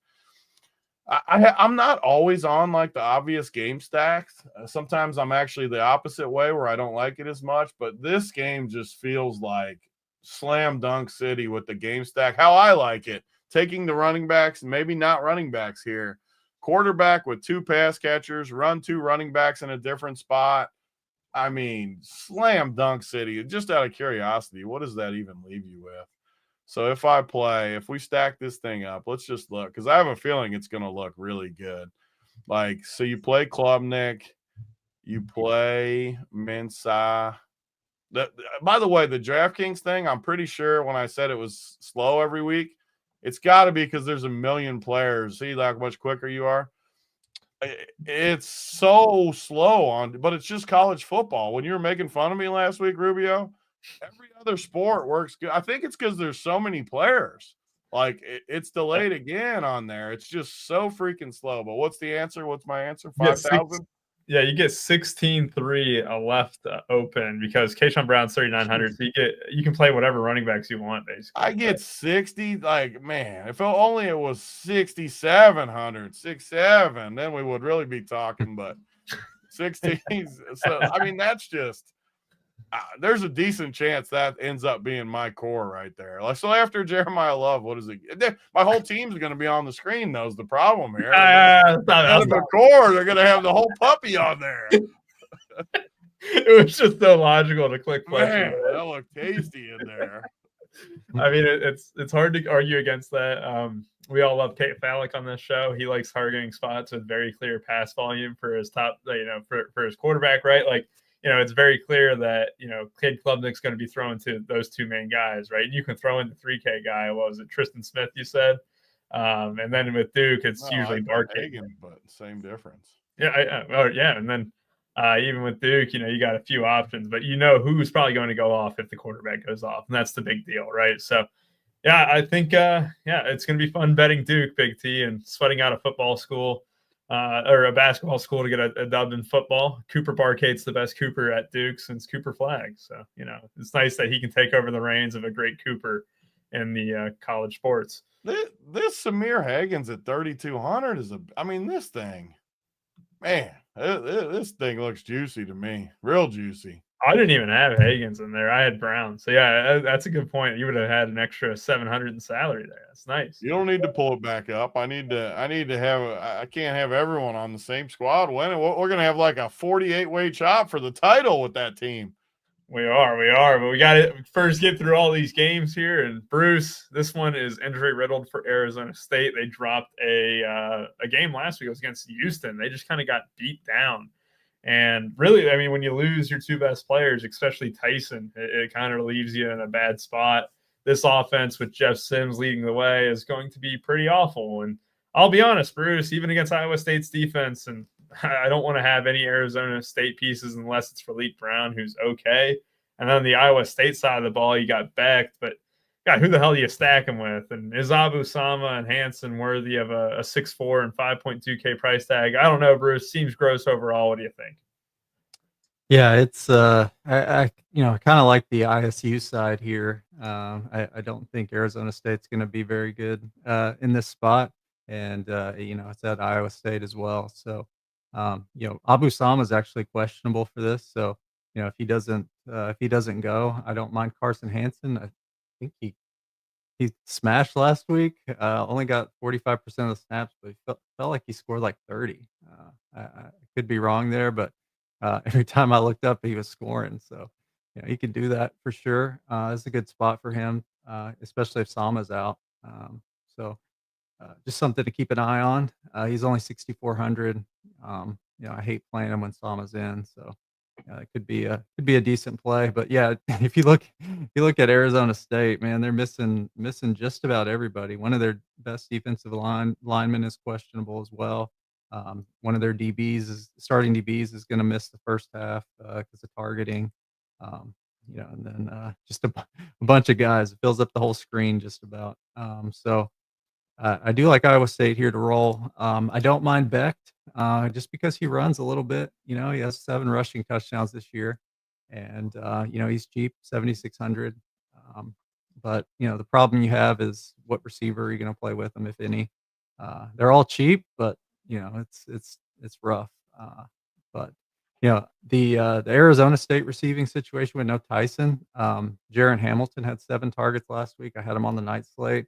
I'm not always on the obvious game stacks. Sometimes I'm actually the opposite way where I don't like it as much, but this game just feels like slam dunk city with the game stack. How I like it, taking the running backs, maybe not running backs here, quarterback with 2 pass catchers, run 2 running backs in a different spot. I mean, slam dunk city. Just out of curiosity, what does that even leave you with? So if we stack this thing up, let's just look, because I have a feeling it's going to look really good. So you play Klubnik, you play Mensa. By the way, the DraftKings thing, I'm pretty sure when I said it was slow every week, it's got to be because there's a million players. See how much quicker you are? It's so slow but it's just college football. When you were making fun of me last week, Rubio, every other sport works good. I think it's because there's so many players. It's delayed again on there. It's just so freaking slow. But what's the answer? What's my answer? 5,000? Yeah, you get 16-3 left open because Keyshawn Brown's 3,900. So you can play whatever running backs you want, basically. I get 60. Man, if only it was 6,700, 6,700, then we would really be talking. But 16. So I mean, that's just. There's a decent chance that ends up being my core right there. So after Jeremiah Love, what is it? My whole team's going to be on the screen, though, is the problem here. The core, they're going to have the whole puppy on there. It was just so logical to click play. Man, that looked tasty in there. I mean, it's hard to argue against that. We all love Kate Fallick on this show. He likes targeting spots with very clear pass volume for his top, for his quarterback, right? it's very clear that, Cade Klubnik's going to be throwing to those two main guys, right? And you can throw in the 3K guy. What was it, Tristan Smith, you said? And then with Duke, it's usually Barkett. Hagan, but same difference. Yeah. And then even with Duke, you got a few options, but who's probably going to go off if the quarterback goes off. And that's the big deal, right? So, yeah, I think, it's going to be fun betting Duke, Big T, and sweating out a football school or a basketball school to get a dub in football. Cooper Barkate's the best Cooper at Duke since Cooper Flagg. So, it's nice that he can take over the reins of a great Cooper in the college sports. This Samir Hagens at 3,200 is this thing, man, this thing looks juicy to me. Real juicy. I didn't even have Hagens in there. I had Brown. So, yeah, that's a good point. You would have had an extra 700 in salary there. That's nice. You don't need to pull it back up. I need to have I can't have everyone on the same squad winning. We're going to have like a 48-way chop for the title with that team. We are. But we got to first get through all these games here. And Bruce, this one is injury riddled for Arizona State. They dropped a game last week. It was against Houston. They just kind of got beat down. And really, when you lose your two best players, especially Tyson, it kind of leaves you in a bad spot. This offense with Jeff Sims leading the way is going to be pretty awful. And I'll be honest, Bruce, even against Iowa State's defense, and I don't want to have any Arizona State pieces unless it's for Leek Brown, who's okay. And then on the Iowa State side of the ball, you got Becht, but God, who the hell do you stack him with? And is Abu Sama and Hansen worthy of a 6'4" and 5.2K price tag? I don't know, Bruce. Seems gross overall. What do you think? Yeah, it's I kind of like the ISU side here. I don't think Arizona State's going to be very good in this spot, and it's at Iowa State as well. So Abu Sama is actually questionable for this. So if he doesn't go, I don't mind Carson Hansen. I think he smashed last week. Only got 45% of the snaps, but he felt like he scored like 30. I could be wrong there, but every time I looked up, he was scoring. So he could do that for sure. It's a good spot for him, especially if Sama's out. So just something to keep an eye on. He's only 6,400. I hate playing him when Sama's in, so it could be a decent play. But yeah, if you look at Arizona State, man, they're missing just about everybody. One of their best defensive linemen is questionable as well. One of their starting DBs is going to miss the first half because of targeting. And then just a bunch of guys. It fills up the whole screen just about. So I do like Iowa State here to roll. I don't mind Becht just because he runs a little bit. He has 7 rushing touchdowns this year, and he's cheap, 7,600. But the problem you have is what receiver are you going to play with them, if any? They're all cheap, but it's rough. But the Arizona State receiving situation with no Tyson. Jaron Hamilton had 7 targets last week. I had him on the night slate.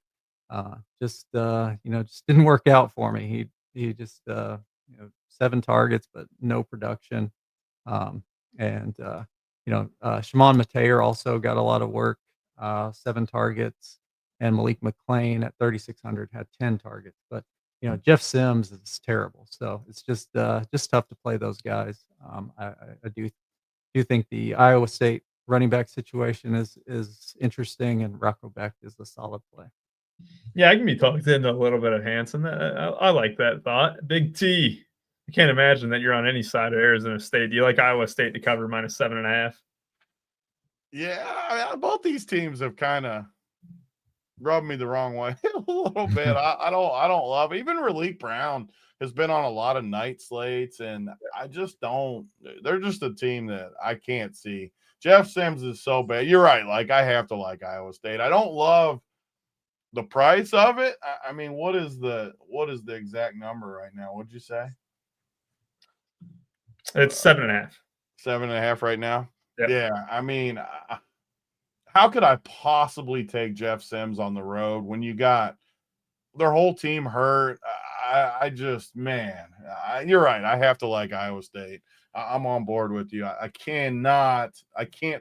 Just didn't work out for me. He just 7 targets but no production. Shimon Mateer also got a lot of work, 7 targets, and Malik McClain at 3,600 had 10 targets. But Jeff Sims is terrible, so it's just tough to play those guys. I do think the Iowa State running back situation is interesting, and Rocco Becht is a solid play. Yeah, I can be talked into a little bit of Hansen. I like that thought. Big T, I can't imagine that you're on any side of Arizona State. Do you like Iowa State to cover -7.5? Yeah, both these teams have kind of rubbed me the wrong way a little bit. I don't love it. Even Malik Brown has been on a lot of night slates, and I just don't. They're just a team that I can't see. Jeff Sims is so bad. You're right. Like, I have to like Iowa State. I don't love the price of it. I mean, what is the exact number right now? What'd you say? It's 7.5. 7.5 right now. Yep. Yeah. I mean, how could I possibly take Jeff Sims on the road when you got their whole team hurt? I just, man, you're right. I have to like Iowa State. I'm on board with you. I can't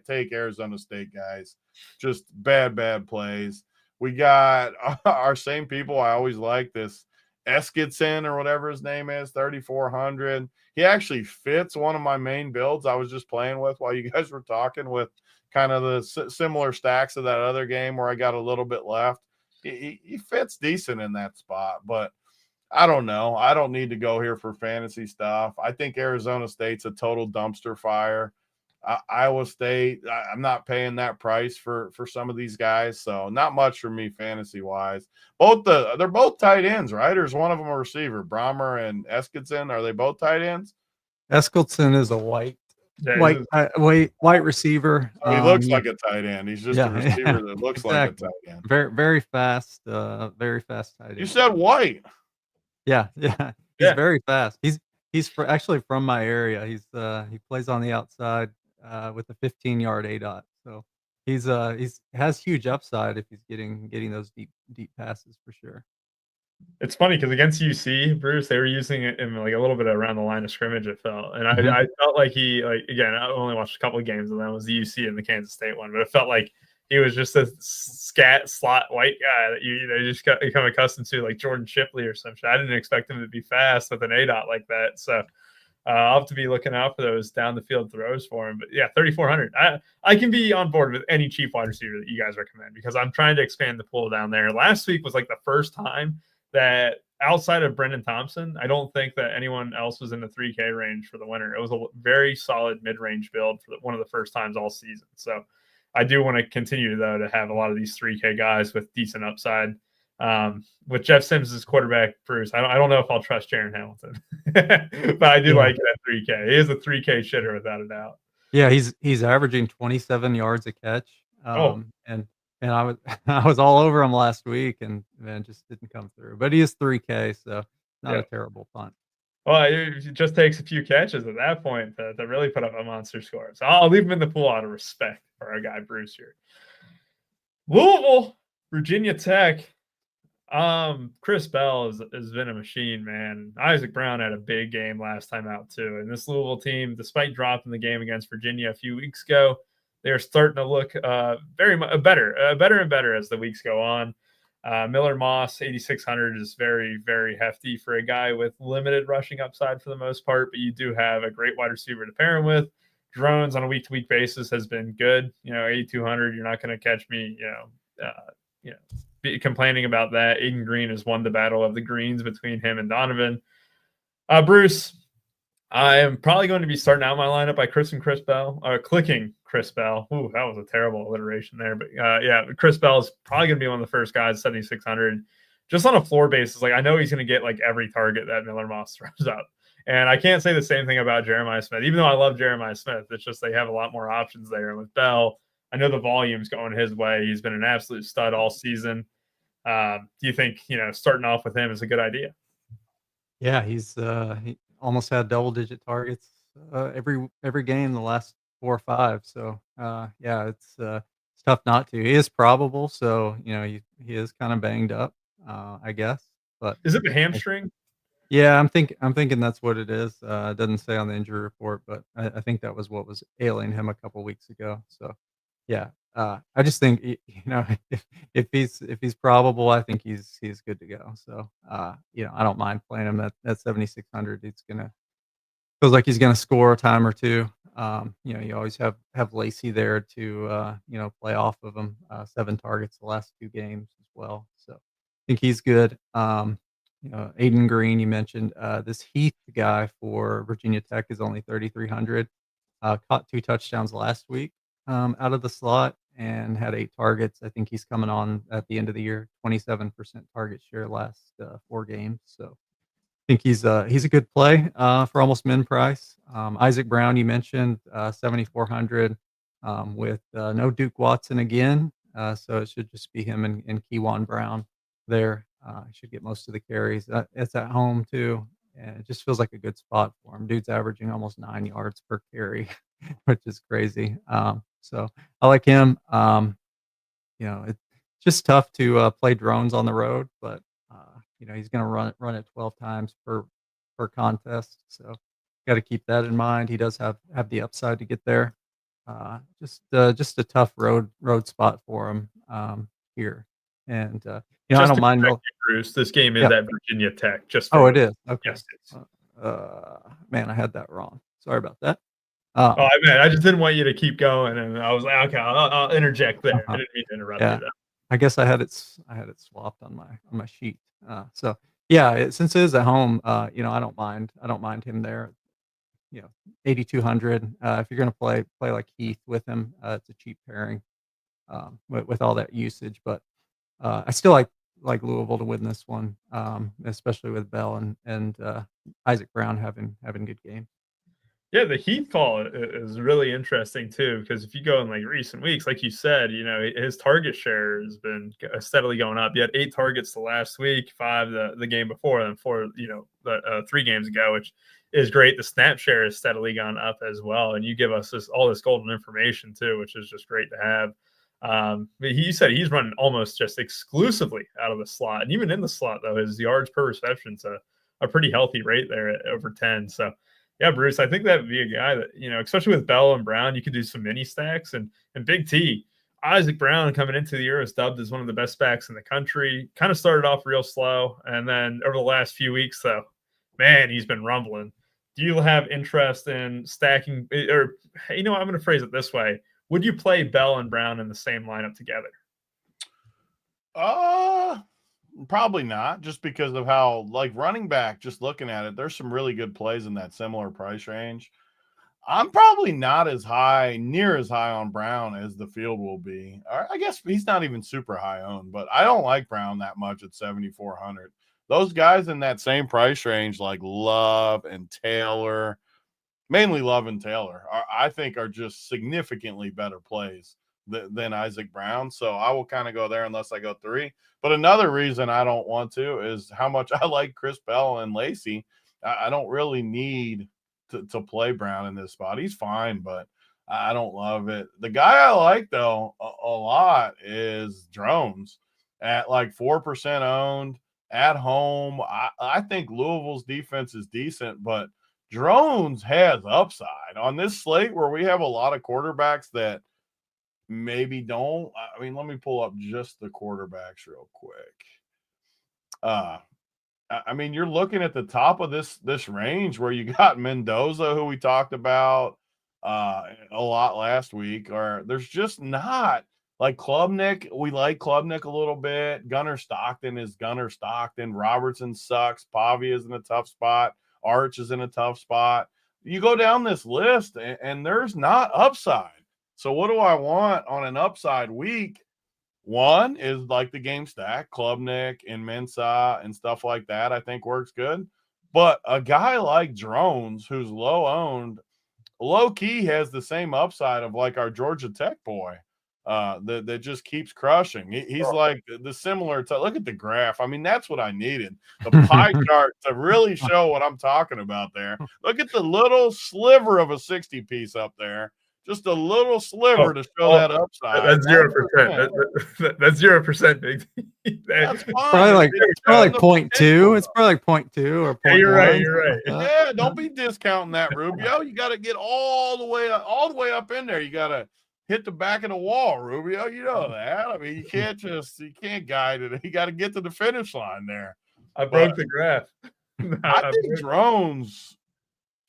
take Arizona State, guys. Just bad plays. We got our same people. I always like this Eskidson or whatever his name is, 3,400. He actually fits one of my main builds I was just playing with while you guys were talking, with kind of the similar stacks of that other game where I got a little bit left. He fits decent in that spot, but I don't know. I don't need to go here for fantasy stuff. I think Arizona State's a total dumpster fire. Iowa State, I'm not paying that price for some of these guys, so not much for me fantasy wise. They're both tight ends, right? Or is one of them a receiver? Brahmer and Eskidson, are they both tight ends? Eskildson is a white receiver. He looks like a tight end. He's just a receiver that looks like a tight end. Very fast, very fast tight end. You said white. Yeah. He's very fast. He's actually from my area. He plays on the outside with a 15-yard ADOT. So he has huge upside if he's getting those deep passes for sure. It's funny because against UC, Bruce, they were using it in like a little bit around the line of scrimmage, it felt. And I felt like again, I only watched a couple of games, and that was the UC and the Kansas State one, but it felt like he was just a scat slot white guy that you just become accustomed to, like Jordan Shipley or some shit. I didn't expect him to be fast with an ADOT like that. So I'll have to be looking out for those down the field throws for him. But yeah, 3,400. I can be on board with any cheap wide receiver that you guys recommend, because I'm trying to expand the pool down there. Last week was like the first time that outside of Brendan Thompson, I don't think that anyone else was in the 3K range for the winner. It was a very solid mid-range build for one of the first times all season. So I do want to continue, though, to have a lot of these 3K guys with decent upside. With Jeff Sims as quarterback, Bruce, I don't know if I'll trust Jaron Hamilton, but I do like that 3K. He is a 3K shitter without a doubt. Yeah, he's averaging 27 yards a catch. And I was all over him last week, and man, just didn't come through. But he is 3K, so not a terrible punt. Well, it just takes a few catches at that point to really put up a monster score. So I'll leave him in the pool out of respect for our guy Bruce here. Louisville, Virginia Tech. Chris Bell has been a machine, man. Isaac Brown had a big game last time out too. And this Louisville team, despite dropping the game against Virginia a few weeks ago, they're starting to look very much better and better as the weeks go on. Miller Moss, 8,600 is very, very hefty for a guy with limited rushing upside for the most part, but you do have a great wide receiver to pair him with. Drones on a week-to-week basis has been good. 8,200, you're not going to catch me, complaining about that. Aiden Green has won the battle of the greens between him and Donovan. Bruce, I am probably going to be starting out my lineup by clicking Chris Bell. Ooh, that was a terrible alliteration there. But Chris Bell is probably going to be one of the first guys, 7,600. Just on a floor basis, I know he's going to get every target that Miller Moss throws up. And I can't say the same thing about Jeremiah Smith, even though I love Jeremiah Smith. It's just they have a lot more options there. And with Bell, I know the volume's going his way. He's been an absolute stud all season. Do you think, starting off with him is a good idea? Yeah, he almost had double-digit targets every game the last 4 or 5. So it's tough not to. He is probable, so he is kind of banged up, I guess. But is it the hamstring? Yeah, I'm thinking that's what it is. It doesn't say on the injury report, but I think that was what was ailing him a couple weeks ago. So yeah, I just think if he's probable, I think he's good to go. So I don't mind playing him at 7,600. Feels like he's gonna score a time or two. You always have Lacey there to play off of him. 7 targets the last 2 games as well. So I think he's good. Aiden Green, you mentioned this Heath guy for Virginia Tech is only 3,300. Caught 2 touchdowns last week out of the slot and had 8 targets. I think he's coming on at the end of the year, 27% target share last 4 games. So I think he's a good play for almost min price. Isaac Brown, you mentioned 7,400 with no Duke Watson again. So it should just be him and Keywan Brown there. Should get most of the carries. It's at home too. And it just feels like a good spot for him. Dude's averaging almost 9 yards per carry, which is crazy. So I like him. It's just tough to play drones on the road, but he's going to run it 12 times per contest. So got to keep that in mind. He does have the upside to get there. Just a tough road spot for him here. And I don't mind. Bruce. This game is Yep. at Virginia Tech. Just Oh, for it is. Okay. Yes, it is. Man, I had that wrong. Sorry about that. Oh, I just didn't want you to keep going, and I was like, okay, I'll interject there. I didn't mean to interrupt you. Though. I guess I had it swapped on my sheet. So yeah, since it is at home, I don't mind him there. 8,200. If you're gonna play like Heath with him, it's a cheap pairing with all that usage. But I still like Louisville to win this one, especially with Bell and Isaac Brown having good games. Yeah, the Heath call is really interesting too, because if you go in like recent weeks, like you said, his target share has been steadily going up. He had 8 targets the last week, 5 the game before, and 4 the 3 games ago, which is great. The snap share has steadily gone up as well, and you give us all this golden information too, which is just great to have. He said he's running almost just exclusively out of the slot, and even in the slot though, his yards per reception's a pretty healthy rate there at over 10. So. Yeah, Bruce, I think that would be a guy that, especially with Bell and Brown, you could do some mini stacks. And Big T, Isaac Brown coming into the year is dubbed as one of the best backs in the country. Kind of started off real slow. And then over the last few weeks, though, man, he's been rumbling. Do you have interest in stacking? Or, I'm going to phrase it this way. Would you play Bell and Brown in the same lineup together? Probably not, just because of how, like, running back, just looking at it, there's some really good plays in that similar price range. I'm probably not near as high on Brown as the field will be. Or I guess he's not even super high owned, but I don't like Brown that much at 7,400. Those guys in that same price range, like Love and Taylor, mainly Love and Taylor, I think are just significantly better plays than Isaac Brown. So I will kind of go there unless I go 3. But another reason I don't want to is how much I like Chris Bell and Lacey. I don't really need to play Brown in this spot. He's fine, but I don't love it. The guy I like, though, a lot is Drones at like 4% owned at home. I think Louisville's defense is decent, but Drones has upside on this slate where we have a lot of quarterbacks that maybe don't. I mean, let me pull up just the quarterbacks real quick. I mean, you're looking at the top of this range where you got Mendoza, who we talked about a lot last week, or there's just not like Klubnik. We like Klubnik a little bit. Gunnar Stockton is Gunnar Stockton. Robertson sucks. Pavia is in a tough spot. Arch is in a tough spot. You go down this list and there's not upside. So what do I want on an upside week? One is like the game stack, Klubnik and Mensah and stuff like that, I think works good. But a guy like Drones, who's low owned, low key has the same upside of like our Georgia Tech boy that just keeps crushing. He's like the similar to, look at the graph. I mean, that's what I needed. The pie chart to really show what I'm talking about there. Look at the little sliver of a 60 piece up there. Just a little sliver to show that upside. That's 0%. That's 0%, Big T. That's fine. It's probably like 0.2. It's probably like 0.2 or 0.1. Yeah, you're right. You're right. Yeah, don't be discounting that, Rubio. You got to get all the way up in there. You got to hit the back of the wall, Rubio. You know that. I mean, you can't guide it. You got to get to the finish line there. I broke the graph. I think Drones.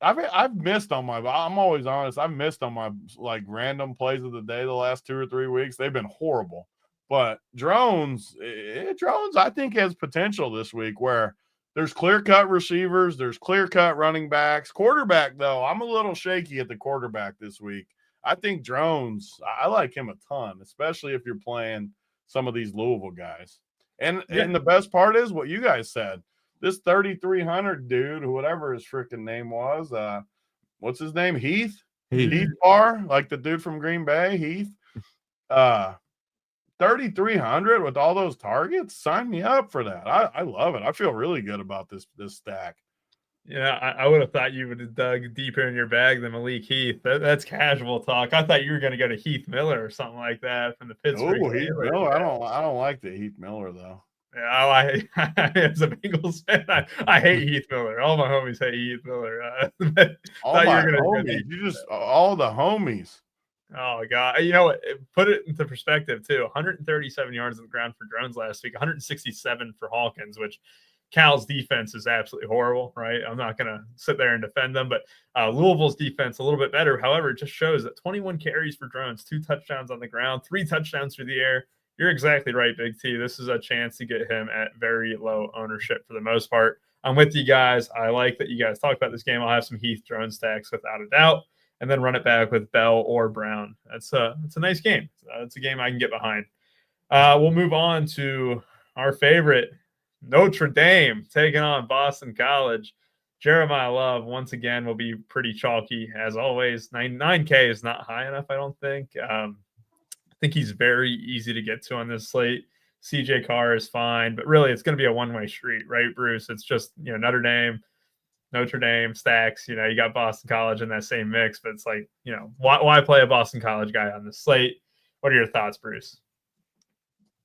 I've missed on I'm always honest. I've missed on my like random plays of the day the last 2 or 3 weeks. They've been horrible. But Drones, I think has potential this week where there's clear-cut receivers, there's clear-cut running backs. Quarterback, though, I'm a little shaky at the quarterback this week. I think Drones, I like him a ton, especially if you're playing some of these Louisville guys. And the best part is what you guys said. This 3,300 dude, whatever his freaking name was, what's his name? Heath Barr, like the dude from Green Bay, Heath. 3,300 with all those targets. Sign me up for that. I love it. I feel really good about this stack. Yeah, I would have thought you would have dug deeper in your bag than Malik Heath. That's casual talk. I thought you were going to go to Heath Miller or something like that from the Pittsburgh. Oh, Heath Miller. I don't like the Heath Miller though. Yeah, as a Bengals fan, I hate Heath Miller. All my homies hate Heath Miller. All my homies. All the homies. Oh God! You know what? Put it into perspective too. 137 yards on the ground for drones last week. 167 for Hawkins, which Cal's defense is absolutely horrible. Right? I'm not going to sit there and defend them, but Louisville's defense a little bit better. However, it just shows that 21 carries for drones, 2 touchdowns on the ground, 3 touchdowns through the air. You're exactly right, Big T. This is a chance to get him at very low ownership for the most part. I'm with you guys. I like that you guys talked about this game. I'll have some Heath drone stacks without a doubt, and then run it back with Bell or Brown. It's a nice game. It's a game I can get behind. We'll move on to our favorite, Notre Dame, taking on Boston College. Jeremiah Love, once again, will be pretty chalky, as always. 9K is not high enough, I don't think. I think he's very easy to get to on this slate. CJ Carr is fine, but really it's going to be a one-way street, right, Bruce? It's just, Notre Dame stacks, you got Boston College in that same mix, but it's like, why play a Boston College guy on the slate? What are your thoughts, Bruce?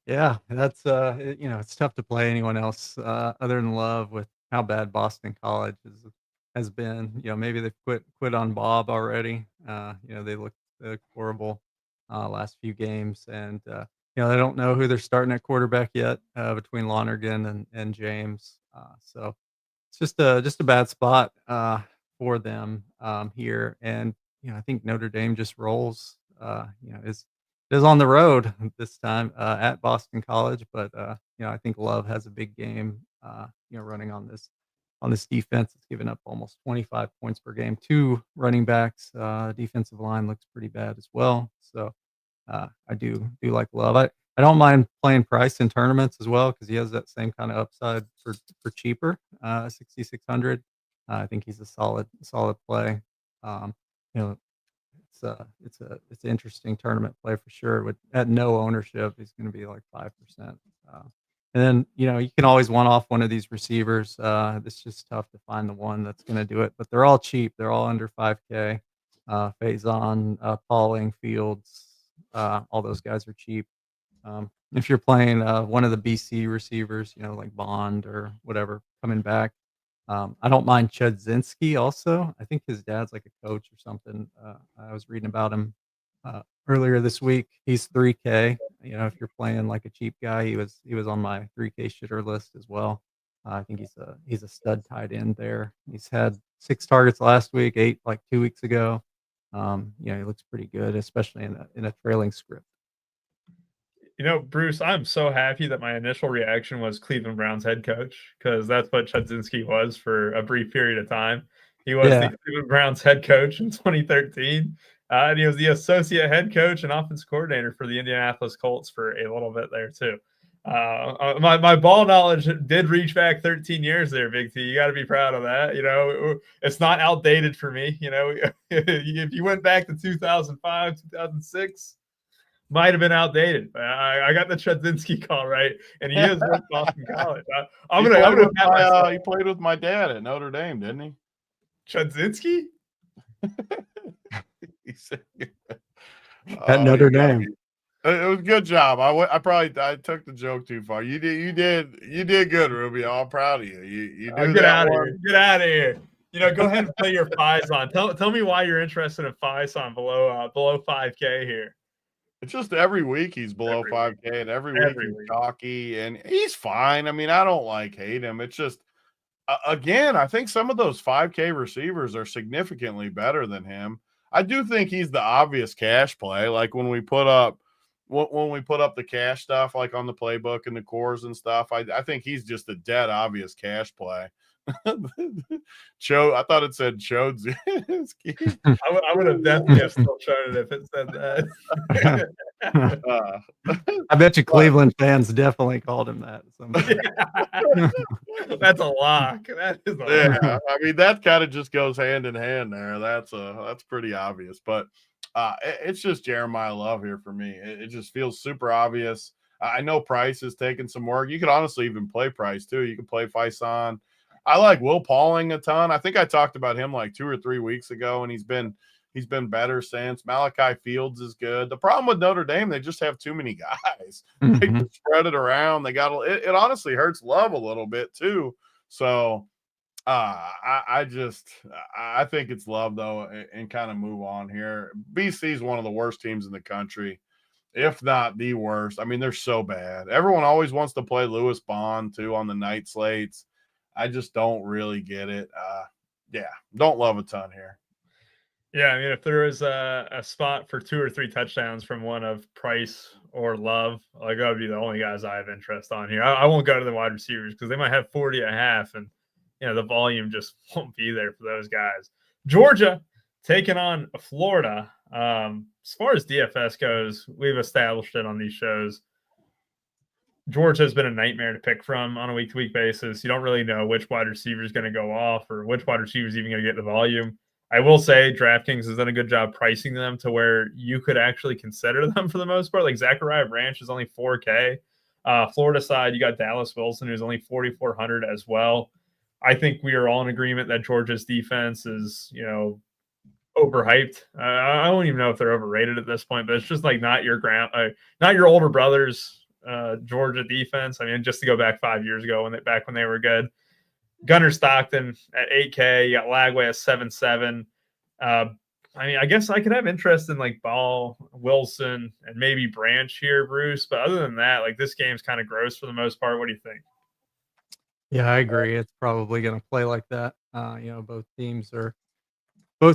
Yeah, that's it's tough to play anyone else other than Love with how bad Boston College has been. Maybe they've quit on Bob already. They look horrible last few games, and they don't know who they're starting at quarterback yet between Lonergan and James. So it's just a bad spot for them here, and I think Notre Dame just rolls. Is on the road this time at Boston College, but I think Love has a big game. Running on this defense, it's given up almost 25 points per game. 2 running backs. Defensive line looks pretty bad as well. So I do like Love. I don't mind playing Price in tournaments as well because he has that same kind of upside for cheaper, 6,600. I think he's a solid play. It's an interesting tournament play for sure. At no ownership, he's going to be like 5%. And then you can always one-off one of these receivers. It's just tough to find the one that's going to do it. But they're all cheap. They're all under 5K. Faison, Pauling, Fields, all those guys are cheap. If you're playing one of the BC receivers, like Bond or whatever coming back, I don't mind Chudzinski also. I think his dad's like a coach or something. I was reading about him earlier this week. He's 3K. If you're playing like a cheap guy, he was on my 3K shitter list as well. I think he's a stud tight end there. He's had 6 targets last week, 8 like 2 weeks ago. He looks pretty good, especially in a trailing script. Bruce, I'm so happy that my initial reaction was Cleveland Browns head coach, because that's what Chudzinski was for a brief period of time. He was the Cleveland Browns head coach in 2013, and he was the associate head coach and offense coordinator for the Indianapolis Colts for a little bit there too. My ball knowledge did reach back 13 years there, Big T. You got to be proud of that. It's not outdated for me. If you went back to 2005, 2006, might have been outdated. I got the Chudzinski call right, and he is with Boston College. He played with my dad at Notre Dame, didn't he? Chudzinski? He said, at Notre Dame. It was a good job. I took the joke too far. You did good, Rubio. I'm proud of you. You do get out of here. Get out of here. Go ahead and play your Faison. Tell me why you're interested in Faison below 5K here. It's just every week he's below 5K, and every week he's chalky, and he's fine. I mean, I don't hate him. It's just, again, I think some of those 5K receivers are significantly better than him. I do think he's the obvious cash play. Like when we put up the cash stuff, like on the playbook and the cores and stuff, I think he's just a dead obvious cash play. I thought it said Chodzinski. I would have definitely still shown it if it said that. I bet you Cleveland fans definitely called him that. That's a lock. That is lock. I mean, that kind of just goes hand in hand there. That's pretty obvious. But it's just Jeremiah Love here for me. It just feels super obvious. I know Price is taking some work. You could honestly even play Price too. You can play Faison. I like Will Pauling a ton. I think I talked about him like 2 or 3 weeks ago, and he's been better since. Malachi Fields is good. The problem with Notre Dame, they just have too many guys. They just spread it around. They got it honestly hurts Love a little bit too. So I think it's love though, and kind of move on here. BC is one of the worst teams in the country, if not the worst. I mean, they're so bad. Everyone always wants to play Lewis Bond too on the night slates. I just don't really get it. Yeah, don't love a ton here. Yeah, I mean, if there is a spot for 2 or 3 touchdowns from one of Price or Love, like that would be the only guys I have interest on here. I won't go to the wide receivers because they might have 40 at half, and the volume just won't be there for those guys. Georgia taking on Florida. As far as DFS goes, we've established it on these shows. Georgia has been a nightmare to pick from on a week-to-week basis. You don't really know which wide receiver is going to go off or which wide receiver is even going to get the volume. I will say DraftKings has done a good job pricing them to where you could actually consider them for the most part. Like Zachariah Branch is only $4K. Florida side, you got Dallas Wilson, who's only 4,400 as well. I think we are all in agreement that Georgia's defense is, overhyped. I don't even know if they're overrated at this point, but it's just like not your not your older brother's Georgia defense. I mean, just to go back 5 years ago when they were good. Gunnar Stockton at 8K. You got Lagway at 7.7. I mean, I guess I could have interest in like Ball, Wilson, and maybe Branch here, Bruce. But other than that, like this game's kind of gross for the most part. What do you think? Yeah, I agree. It's probably going to play like that. Both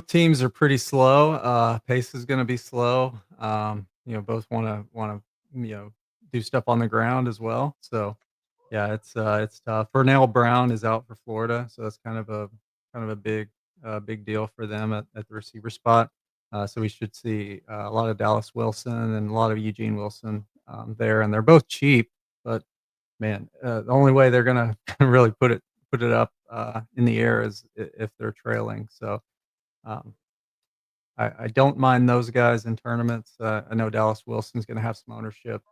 teams are pretty slow. Pace is going to be slow. Both want to do stuff on the ground as well. So yeah, it's tough. Vernell Brown is out for Florida, so that's kind of a big deal for them at the receiver spot. So we should see a lot of Dallas Wilson and a lot of Eugene Wilson there, and they're both cheap. But man, the only way they're gonna really put it up in the air is if they're trailing. So I don't mind those guys in tournaments. I know Dallas Wilson's gonna have some ownership.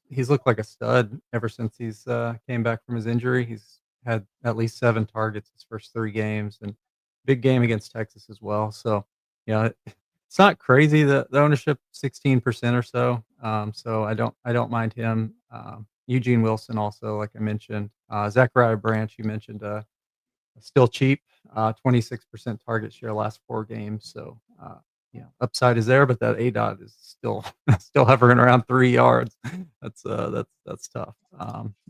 He's looked like a stud ever since he's came back from his injury. He's had at least 7 targets his first 3 games, and big game against Texas as well. So, it's not crazy the ownership 16% or so. So I don't mind him. Eugene Wilson also, like I mentioned, Zachariah Branch you mentioned, still cheap, 26% target share last 4 games. So upside is there, but that ADOT is still hovering around 3 yards. That's tough.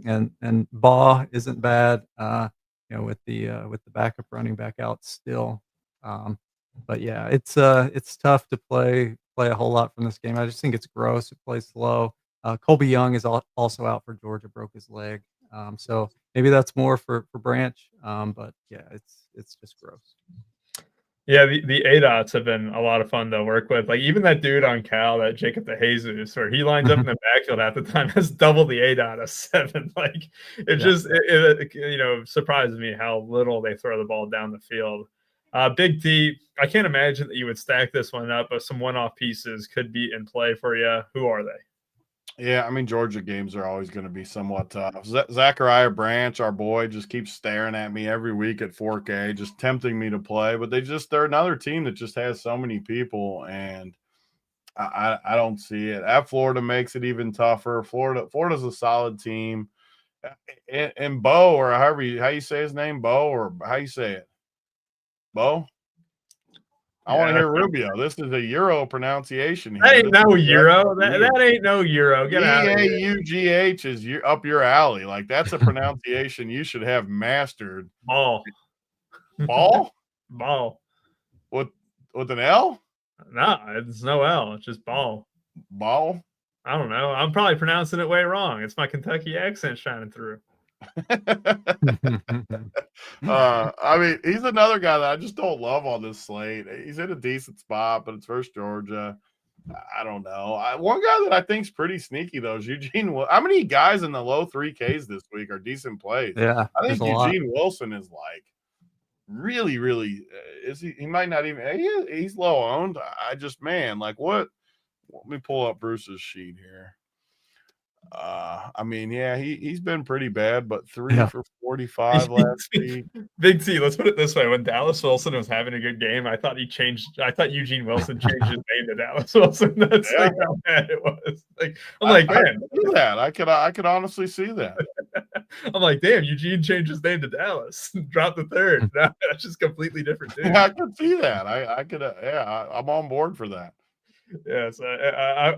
And Baugh isn't bad. With the backup running back out still. But yeah, it's tough to play a whole lot from this game. I just think it's gross. It plays slow. Colby Young is also out for Georgia, broke his leg. So maybe that's more for Branch. But yeah, it's just gross. Yeah, the ADOTs have been a lot of fun to work with. Like even that dude on Cal, that Jacob DeJesus, where he lines up in the backfield half the time, has double the ADOT of 7. Like it surprises me how little they throw the ball down the field. Big T, I can't imagine that you would stack this one up, but some one-off pieces could be in play for you. Who are they? Yeah, I mean, Georgia games are always going to be somewhat tough. Zachariah Branch, our boy, just keeps staring at me every week at 4K, just tempting me to play. But they're another team that just has so many people, and I don't see it. At Florida makes it even tougher. Florida's a solid team. And Bo, or how you say his name, Bo, or how you say it? Bo? I want to hear Rubio. This is a Euro pronunciation here. That ain't no Euro. That ain't no Euro. Get out of here. EAUGH is up your alley. Like that's a pronunciation you should have mastered. Ball. Ball? Ball. With an L? No, it's no L. It's just ball. Ball? I don't know. I'm probably pronouncing it way wrong. It's my Kentucky accent shining through. I mean, he's another guy that I just don't love on this slate. He's in a decent spot, but it's versus Georgia. I don't know. One guy that I think is pretty sneaky though is Eugene. How many guys in the low 3Ks this week are decent plays? Yeah, I think Eugene Wilson is like really, really. Is he? He might not even. He's low owned. I just like what? Let me pull up Bruce's sheet here. I mean, yeah, he's been pretty bad, but 3 for 45 last week. Big T, let's put it this way. When Dallas Wilson was having a good game, I thought Eugene Wilson changed his name to Dallas Wilson. That's like how bad it was. Like I'm like, man. I see that. I could honestly see that. I'm like, damn, Eugene changed his name to Dallas, dropped the third. That's just completely different too. I could see that. I could, I'm on board for that. Yeah, so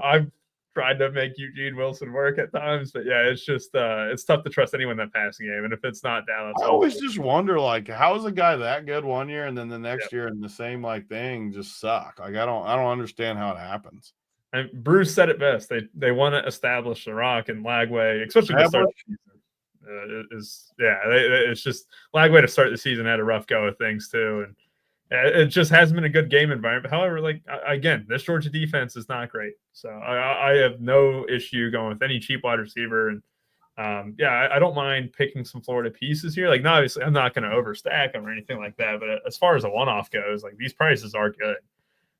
I've tried to make Eugene Wilson work at times, but yeah, it's just it's tough to trust anyone in that passing game, and if it's not Dallas, I always just wonder, like, how is a guy that good one year and then the next year in the same like thing just suck? Like, I don't understand how it happens. And Bruce said it best. They want to establish the Rock and Lagway, especially to start the season. It's just Lagway to start the season had a rough go of things too, and it just hasn't been a good game environment. However, like again, this Georgia defense is not great, so I have no issue going with any cheap wide receiver. And I don't mind picking some Florida pieces here. Like, obviously, I'm not going to overstack them or anything like that. But as far as a one-off goes, like these prices are good.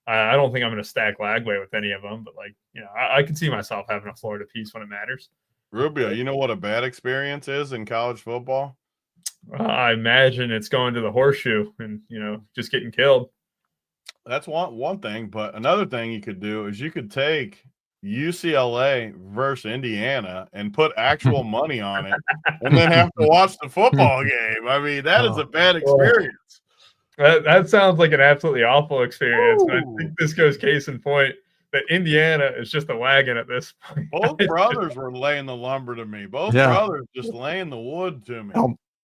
I don't think I'm going to stack Lagway with any of them, but like I can see myself having a Florida piece when it matters. Rubio, you know what a bad experience is in college football? I imagine it's going to the horseshoe and just getting killed. That's one thing, but another thing you could do is you could take UCLA versus Indiana and put actual money on it, and then have to watch the football game. I mean, that is a bad experience. That sounds like an absolutely awful experience. I think this goes case in point that Indiana is just a wagon at this point. Both brothers were laying the lumber to me. Both brothers just laying the wood to me.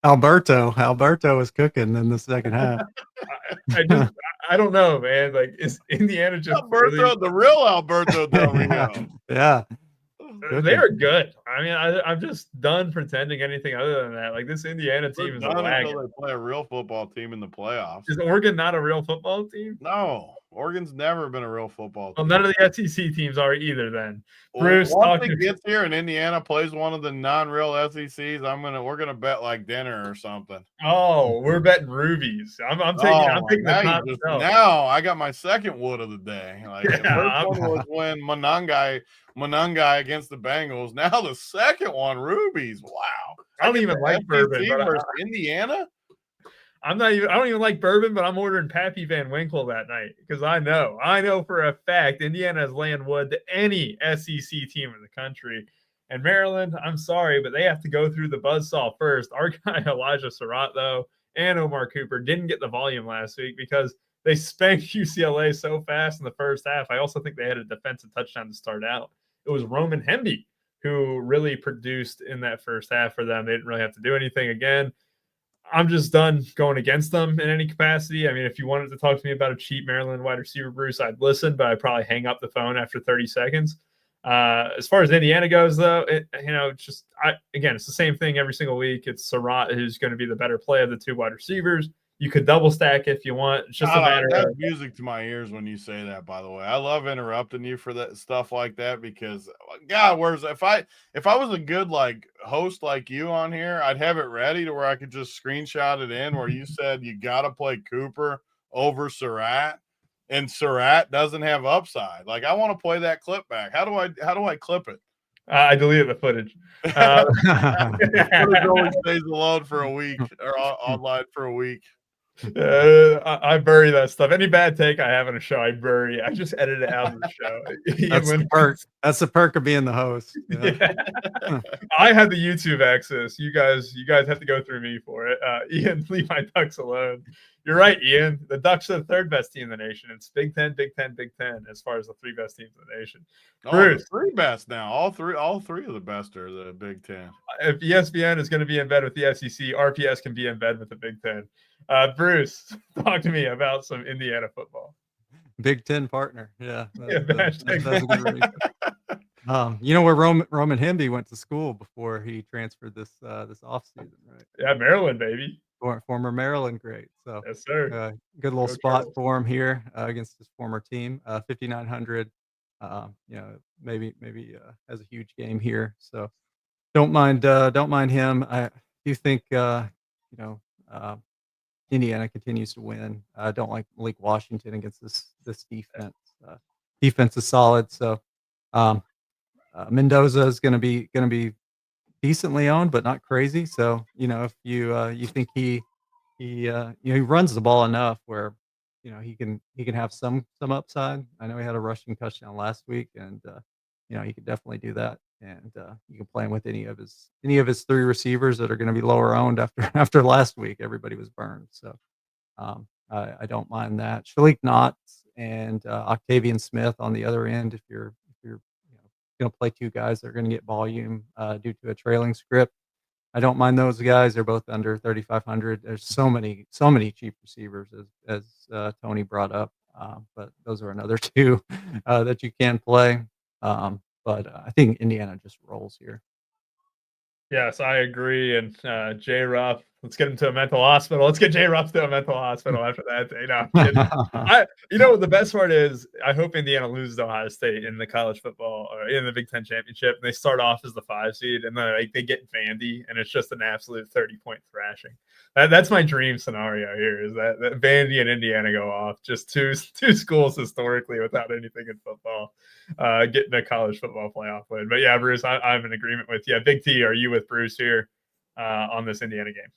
Alberto was cooking in the second half. I don't know, man. Like, is Indiana just Alberto, the real Alberto Del Rio? Yeah. They are good. I mean, I'm just done pretending anything other than that. Like, this Indiana team is a wagon. Until they play a real football team in the playoffs. Is Oregon not a real football team? No, Oregon's never been a real football team. Well, none of the SEC teams are either. Then Bruce, once it gets here and Indiana plays one of the non-real SECs, we're gonna bet like dinner or something. Oh, we're betting rubies. I'm taking the top now I got my second wood of the day. Like, the first one was when Monangai against the Bengals. Now the second one, rubies. Wow. I don't even like bourbon. Versus Indiana. I don't even like bourbon, but I'm ordering Pappy Van Winkle that night because I know for a fact Indiana is laying wood to any SEC team in the country. And Maryland, I'm sorry, but they have to go through the buzzsaw first. Our guy Elijah Surratt, though, and Omar Cooper didn't get the volume last week because they spanked UCLA so fast in the first half. I also think they had a defensive touchdown to start out. It was Roman Hemby who really produced in that first half for them. They didn't really have to do anything again. I'm just done going against them in any capacity. I mean, if you wanted to talk to me about a cheap Maryland wide receiver, Bruce, I'd listen, but I'd probably hang up the phone after 30 seconds. As far as Indiana goes, though, it's the same thing every single week. It's Surratt who's going to be the better play of the two wide receivers. You could double stack if you want. It's just a matter of music to my ears when you say that, by the way. I love interrupting you for that stuff like that because God, if I was a good like host like you on here, I'd have it ready to where I could just screenshot it in where you said you gotta play Cooper over Surratt and Surratt doesn't have upside. Like, I want to play that clip back. How do I clip it? I deleted the footage. It only stays alone for a week or online for a week. I bury that stuff. Any bad take I have on a show, I bury. I just edit it out of the show. That's the perk. That's the perk of being the host. Yeah. I had the YouTube access. You guys have to go through me for it. Ian, leave my Ducks alone. You're right, Ian. The Ducks are the third best team in the nation. It's Big Ten, Big Ten, Big Ten as far as the three best teams in the nation. Bruce, three best now. All three of the best are the Big Ten. If ESPN is going to be in bed with the SEC, RPS can be in bed with the Big Ten. Bruce, talk to me about some Indiana football. Big Ten partner. Yeah. That's a good reason. Where Roman Hemby went to school before he transferred this offseason, right? Yeah, Maryland, baby. Former Maryland great. So yes, sir. Good little spot for him here against his former team. 5,900. Maybe has a huge game here. So don't mind him. I do think Indiana continues to win. I don't like Malik Washington against this defense. Defense is solid, so Mendoza is going to be decently owned, but not crazy. So if you think he runs the ball enough where he can have some upside. I know he had a rushing touchdown last week, and he could definitely do that and you can play him with any of his 3 receivers that are going to be lower owned after last week. Everybody was burned, so I don't mind that. Shalik Knox and Octavian Smith on the other end. If you're going to play 2 guys that are going to get volume due to a trailing script, I don't mind those guys. They're both under 3,500. There's so many cheap receivers as Tony brought up, but those are another 2 that you can play. But I think Indiana just rolls here. Yes, I agree. And J. Ruff, let's get him to a mental hospital. Let's get J. Ruff to a mental hospital after that. The best part is I hope Indiana loses to Ohio State in the college football or in the Big Ten championship. And they start off as the 5 seed, and then they get Vandy, and it's just an absolute 30-point thrashing. That's my dream scenario here, is that Vandy and Indiana go off, just two schools historically without anything in football, getting a college football playoff win. But yeah, Bruce, I'm in agreement with you. Big T, are you with Bruce here on this Indiana game?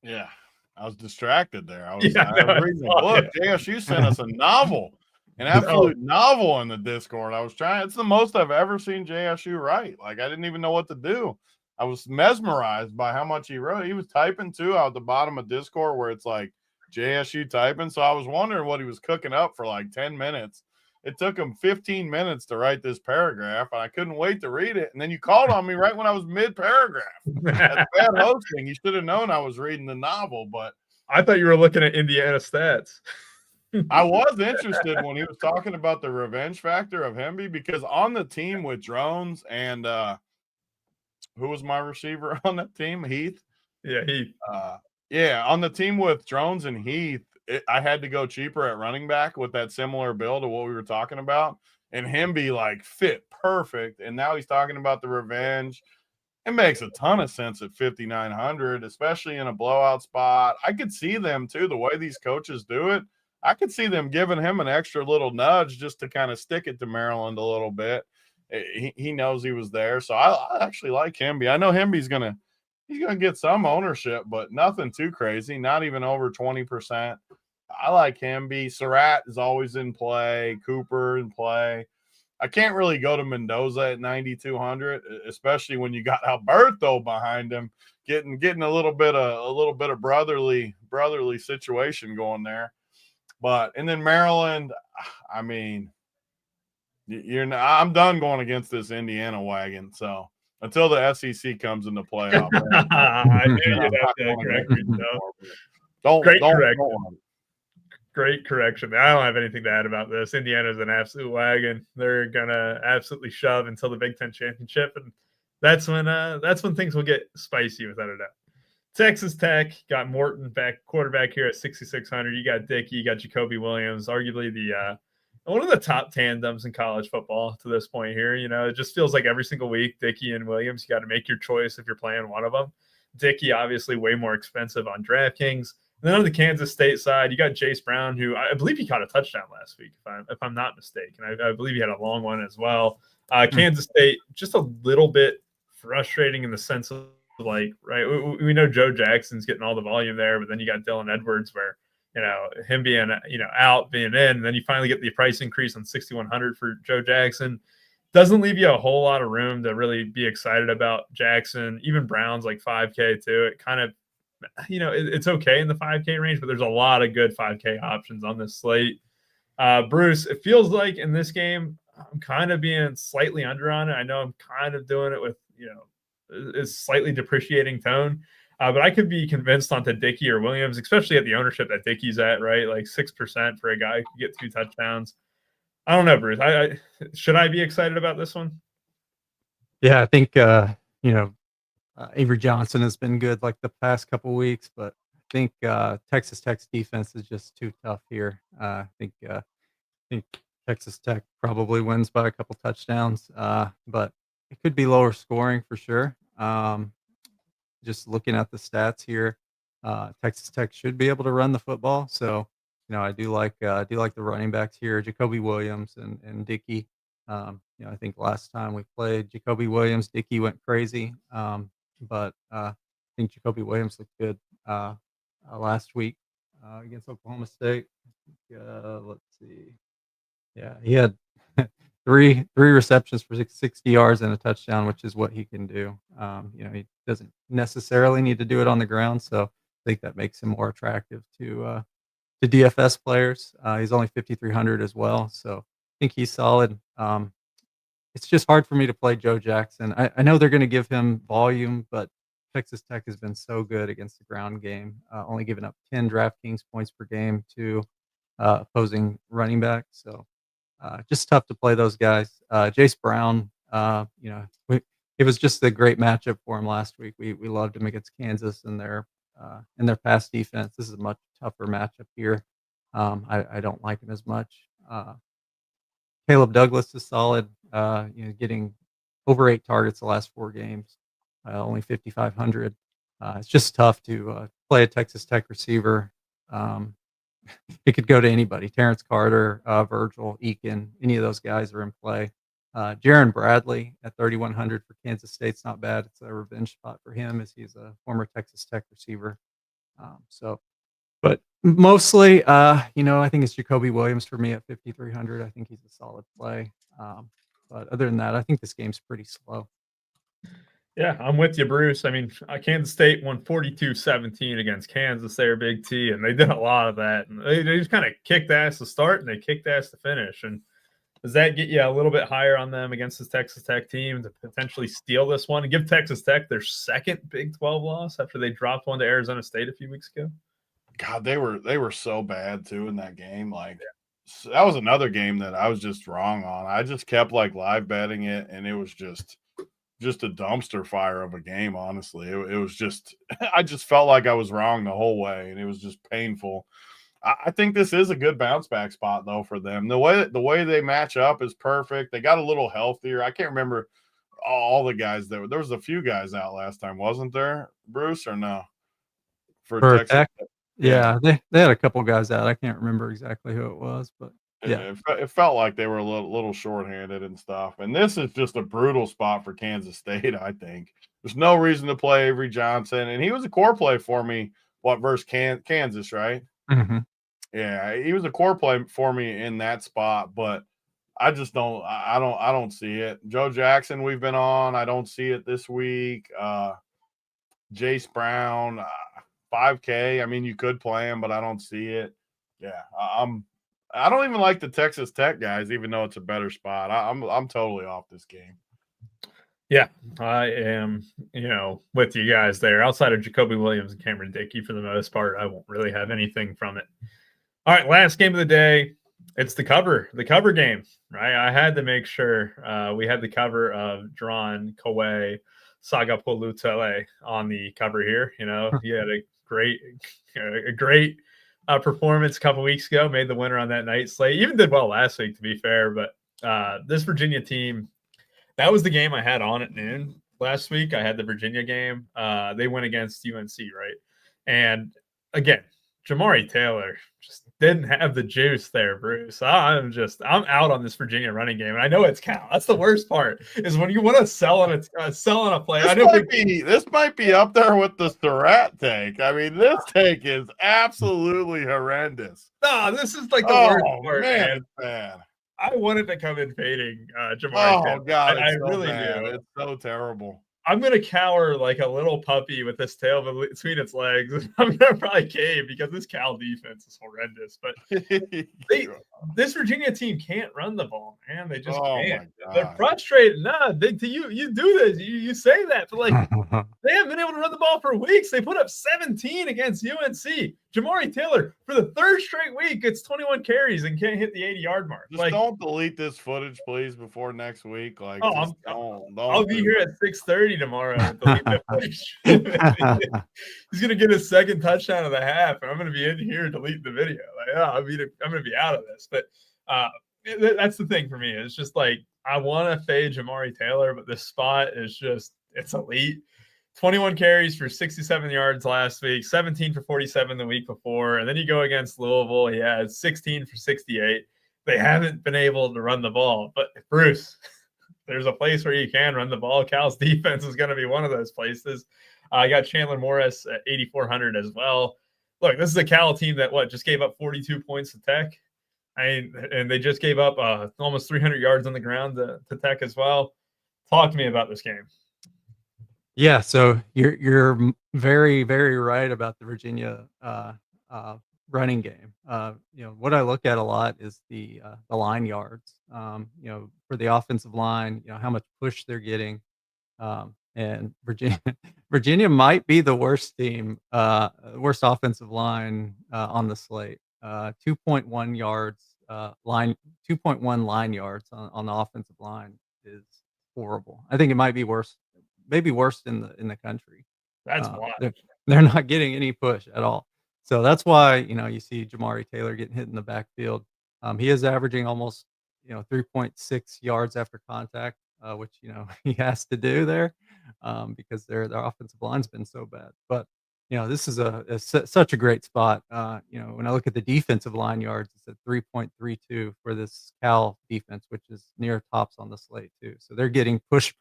Yeah, I was distracted there. I was reading a book. JSU sent us a novel, an absolute novel in the Discord. It's the most I've ever seen JSU write. Like, I didn't even know what to do. I was mesmerized by how much he wrote. He was typing too out the bottom of Discord where it's like JSU typing. So I was wondering what he was cooking up for like 10 minutes. It took him 15 minutes to write this paragraph, and I couldn't wait to read it. And then you called on me right when I was mid-paragraph. That's bad hosting. You should have known I was reading the novel, but I thought you were looking at Indiana stats. I was interested when he was talking about the revenge factor of Hemby, because on the team with Drones and who was my receiver on that team? Heath. Yeah, Heath. On the team with Drones and Heath, I had to go cheaper at running back with that similar build to what we were talking about. And Hemby like fit perfect. And now he's talking about the revenge. It makes a ton of sense at 5,900, especially in a blowout spot. I could see them too, the way these coaches do it. I could see them giving him an extra little nudge just to kind of stick it to Maryland a little bit. He knows he was there. So I actually like Hemby. I know Hemby's he's gonna get some ownership, but nothing too crazy, not even over 20%. I like Hemby. Surratt is always in play, Cooper in play. I can't really go to Mendoza at 9,200, especially when you got Alberto behind him, getting a little bit of brotherly situation going there. And then Maryland, I mean, I'm done going against this Indiana wagon. So until the SEC comes into playoff, Great correction. I don't have anything to add about this. Indiana's an absolute wagon. They're gonna absolutely shove until the Big Ten championship, and that's when things will get spicy, without a doubt. Texas Tech got Morton back, quarterback here at 6,600. You got Dickey, you got Jacoby Williams, arguably the one of the top tandems in college football to this point here. It just feels like every single week, Dickey and Williams, you got to make your choice if you're playing one of them. Dickey, obviously, way more expensive on DraftKings. And then on the Kansas State side, you got Jace Brown, who I believe he caught a touchdown last week, if I'm not mistaken. I believe he had a long one as well. Kansas State, just a little bit frustrating in the sense of, like, right, we know Joe Jackson's getting all the volume there, but then you got Dylan Edwards where, him being, out, being in, and then you finally get the price increase on 6,100 for Joe Jackson. Doesn't leave you a whole lot of room to really be excited about Jackson. Even Brown's like 5K too. It kind of, it's okay in the 5K range, but there's a lot of good 5K options on this slate. Bruce, it feels like in this game, I'm kind of being slightly under on it. I know I'm kind of doing it with, a slightly depreciating tone. But I could be convinced onto Dickey or Williams, especially at the ownership that Dickey's at, right? Like 6% for a guy who could get 2 touchdowns. I don't know, Bruce. Should I be excited about this one? Yeah, I think Avery Johnson has been good like the past couple of weeks, but I think Texas Tech's defense is just too tough here. I think Texas Tech probably wins by a couple touchdowns, but it could be lower scoring for sure. Just looking at the stats here, Texas Tech should be able to run the football. So, I do like the running backs here, Jacoby Williams and Dickey. I think last time we played Jacoby Williams, Dickey went crazy. But I think Jacoby Williams looked good last week against Oklahoma State. Let's see. Yeah, he had three receptions for 60 yards and a touchdown, which is what he can do. He doesn't necessarily need to do it on the ground, so I think that makes him more attractive to DFS players. He's only 5,300 as well, so I think he's solid. It's just hard for me to play Joe Jackson. I know they're going to give him volume, but Texas Tech has been so good against the ground game, only giving up 10 DraftKings points per game to opposing running backs. So just tough to play those guys. Jace Brown, it was just a great matchup for him last week. We loved him against Kansas and their pass defense. This is a much tougher matchup here. I don't like him as much. Caleb Douglas is solid. Getting over 8 targets the last 4 games, only 5,500. It's just tough to play a Texas Tech receiver. It could go to anybody. Terrence Carter, Virgil, Eakin, any of those guys are in play. Jaron Bradley at 3,100 for Kansas State's not bad. It's a revenge spot for him as he's a former Texas Tech receiver. But mostly, I think it's Jacoby Williams for me at 5,300. I think he's a solid play. But other than that, I think this game's pretty slow. Yeah, I'm with you, Bruce. I mean, Kansas State won 42-17 against Kansas. They're Big T, and they did a lot of that. And they just kind of kicked ass to start, and they kicked ass to finish. And does that get you a little bit higher on them against this Texas Tech team to potentially steal this one and give Texas Tech their second Big 12 loss after they dropped one to Arizona State a few weeks ago? God, they were so bad too in that game. That was another game that I was just wrong on. I just kept live betting it, and it was just a dumpster fire of a game. Honestly, it was just I just felt like I was wrong the whole way, and it was just painful. I think this is a good bounce back spot though for them. The way they match up is perfect. They got a little healthier. I can't remember all the guys there was a few guys out last time, wasn't there, Bruce, or no? For Texas Tech? Yeah, they had a couple guys out. I can't remember exactly who it was, but yeah, it felt like they were a little shorthanded and stuff. And this is just a brutal spot for Kansas State. I think there's no reason to play Avery Johnson, and he was a core play for me. Versus Kansas, right? Mm-hmm. Yeah, he was a core play for me in that spot, but I just don't. I don't see it. Joe Jackson, we've been on. I don't see it this week. Jace Brown. 5K. I mean, you could play him, but I don't see it. Yeah, I don't even like the Texas Tech guys, even though it's a better spot. I'm totally off this game. Yeah, I am, with you guys there. Outside of Jacoby Williams and Cameron Dickey, for the most part, I won't really have anything from it. All right, last game of the day. It's the cover game, right? I had to make sure we had the cover of Drawn Kowe Sagapolutele on the cover here. He had a great performance a couple weeks ago, made the winner on that night slate. Even did well last week, to be fair. But this Virginia team, that was the game I had on at noon last week. I had the Virginia game. They went against UNC, right? And again, Jamari Taylor just didn't have the juice there, Bruce. I'm out on this Virginia running game. And I know it's Cal. That's the worst part, is when you want to sell on a play. This might be up there with the Surratt take. I mean, this take is absolutely horrendous. No, this is the worst part, man. It's bad. I wanted to come in fading Jamari Taylor. God, I so really bad. do. It's so terrible. I'm going to cower like a little puppy with this tail between its legs. I'm going to probably cave because this Cal defense is horrendous. But this Virginia team can't run the ball, man. They just can't. They're frustrated. You do this. You say that. But they haven't been able to run the ball for weeks. They put up 17 against UNC. Jamari Taylor, for the third straight week, gets 21 carries and can't hit the 80-yard mark. Just don't delete this footage, please, before next week. I'll be here at 6:30 tomorrow and delete that footage. He's going to get his second touchdown of the half, and I'm going to be in here deleting the video. I'm going to be out of this. But that's the thing for me. It's just I want to fade Jamari Taylor, but this spot is it's elite. 21 carries for 67 yards last week, 17 for 47 the week before. And then you go against Louisville. He had 16 for 68. They haven't been able to run the ball. But, Bruce, there's a place where you can run the ball. Cal's defense is going to be one of those places. I got Chandler Morris at 8,400 as well. Look, this is a Cal team that, just gave up 42 points to Tech? And they just gave up almost 300 yards on the ground to Tech as well. Talk to me about this game. Yeah, so you're very, very right about the Virginia running game. What I look at a lot is the line yards. For the offensive line, how much push they're getting. And Virginia Virginia might be the worst team, worst offensive line on the slate. 2.1 yards line 2.1 line yards on the offensive line is horrible. I think it might be worse, maybe worse in the country. That's wild. They're not getting any push at all. So that's why you see Jamari Taylor getting hit in the backfield. He is averaging almost 3.6 yards after contact, which he has to do there because their offensive line's been so bad. But this is such a great spot. When I look at the defensive line yards, it's at 3.32 for this Cal defense, which is near tops on the slate too. So they're getting pushed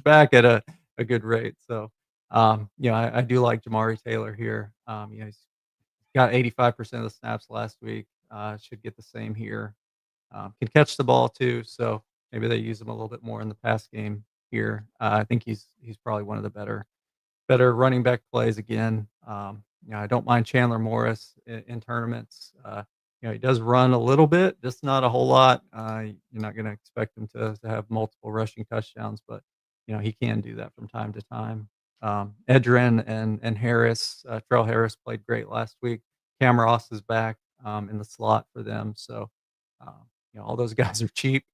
back at a good rate. So I do like Jamari Taylor here. He's got 85% of the snaps last week. Should get the same here. Can catch the ball too, so maybe they use him a little bit more in the pass game here. I think he's probably one of the better running back plays again. I don't mind Chandler Morris in tournaments. He does run a little bit, just not a whole lot. You're not going to expect him to have multiple rushing touchdowns, but he can do that from time to time. Edgerrin and Harris, Terrell Harris played great last week. Cam Ross is back in the slot for them, so all those guys are cheap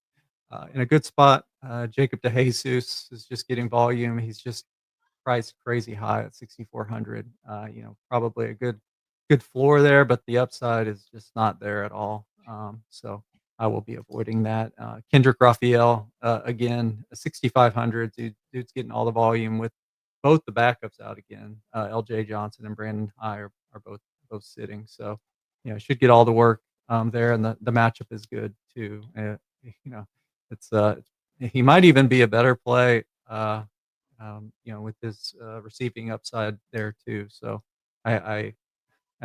in a good spot. Jacob DeJesus is just getting volume. He's just priced crazy high at 6,400. Probably a good floor there, but the upside is just not there at all. So I will be avoiding that. Kendrick Raphael again, 6,500. Dude's getting all the volume with both the backups out again. LJ Johnson and Brandon High are both sitting, so should get all the work there, and the matchup is good too. It's he might even be a better play, with his receiving upside there too. So I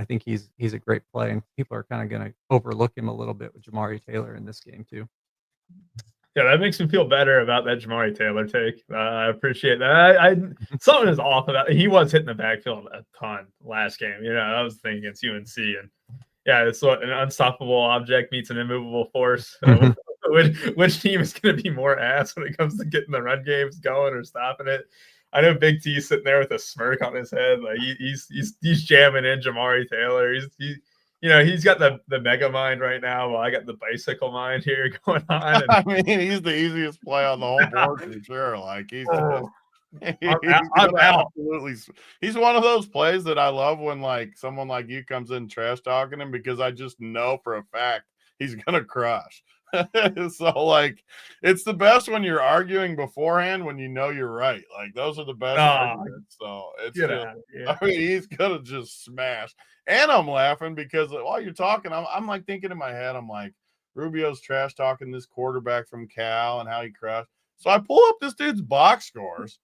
think he's a great play, and people are kind of going to overlook him a little bit with Jamari Taylor in this game too. Yeah, that makes me feel better about that Jamari Taylor take. I appreciate that. I something is off about it. He was hitting the backfield a ton last game. I was thinking against UNC, and yeah, it's an unstoppable object meets an immovable force. Which team is going to be more ass when it comes to getting the run games going or stopping it? I know Big T's sitting there with a smirk on his head, like he's jamming in Jamari Taylor. He's got the mega mind right now. Well, I got the bicycle mind here going on. And, I mean, he's the easiest play on the whole board for sure. Like he's I'm out. Absolutely. He's one of those plays that I love when like someone like you comes in trash talking him, because I just know for a fact he's gonna crush. So like it's the best when you're arguing beforehand when you're right. Like those are the best arguments. So it's I mean, he's gonna just smash. And I'm laughing because while you're talking, I'm like thinking in my head, I'm like, Rubio's trash talking this quarterback from Cal and how he crushed. So I pull up this dude's box scores.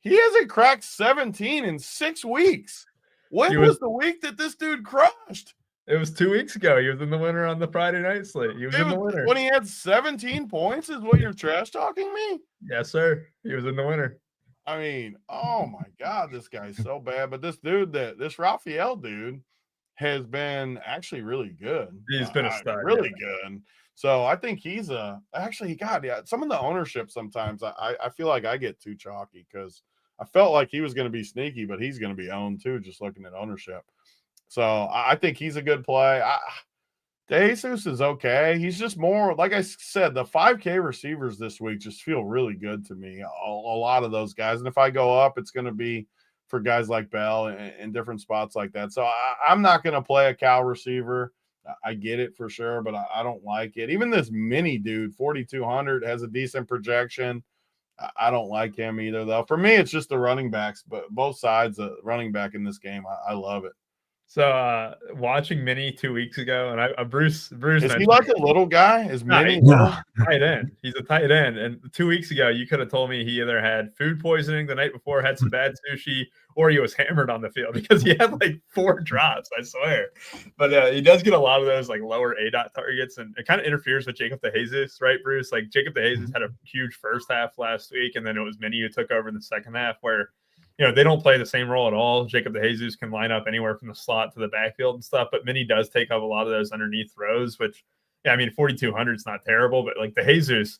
He hasn't cracked 17 in 6 weeks. When was the week that this dude crushed? It was 2 weeks ago. He was in the winner on the Friday night slate. He was in the winner. When he had 17 points is what you're trash talking me? Yes, sir. He was in the winner. I mean, oh my God, this guy's so bad. But this Raphael dude has been actually really good. He's been a stud. Really good. So I think he's some of the ownership sometimes I feel like I get too chalky because I felt like he was going to be sneaky, but he's going to be owned too, just looking at ownership. So I think he's a good play. DeJesus is okay. He's just more, like I said, the 5K receivers this week just feel really good to me. A lot of those guys. And if I go up, it's going to be for guys like Bell in different spots like that. So I'm not going to play a Cal receiver. I get it for sure, but I don't like it. Even this mini dude, 4,200, has a decent projection. I don't like him either, though. For me, it's just the running backs, but both sides, running back in this game, I love it. So watching Mini 2 weeks ago, and Bruce Is he like a little guy? Is Mini tight end? He's a tight end. And 2 weeks ago, you could have told me he either had food poisoning the night before, had some bad sushi, or he was hammered on the field because he had like 4 drops, I swear. But he does get a lot of those like lower ADOT targets, and it kind of interferes with Jacob DeJesus, right, Bruce? Like Jacob DeJesus had a huge first half last week, and then it was Mini who took over in the second half where they don't play the same role at all. Jacob DeJesus can line up anywhere from the slot to the backfield and stuff, but Mini does take up a lot of those underneath throws, which, 4,200 is not terrible, but like DeJesus,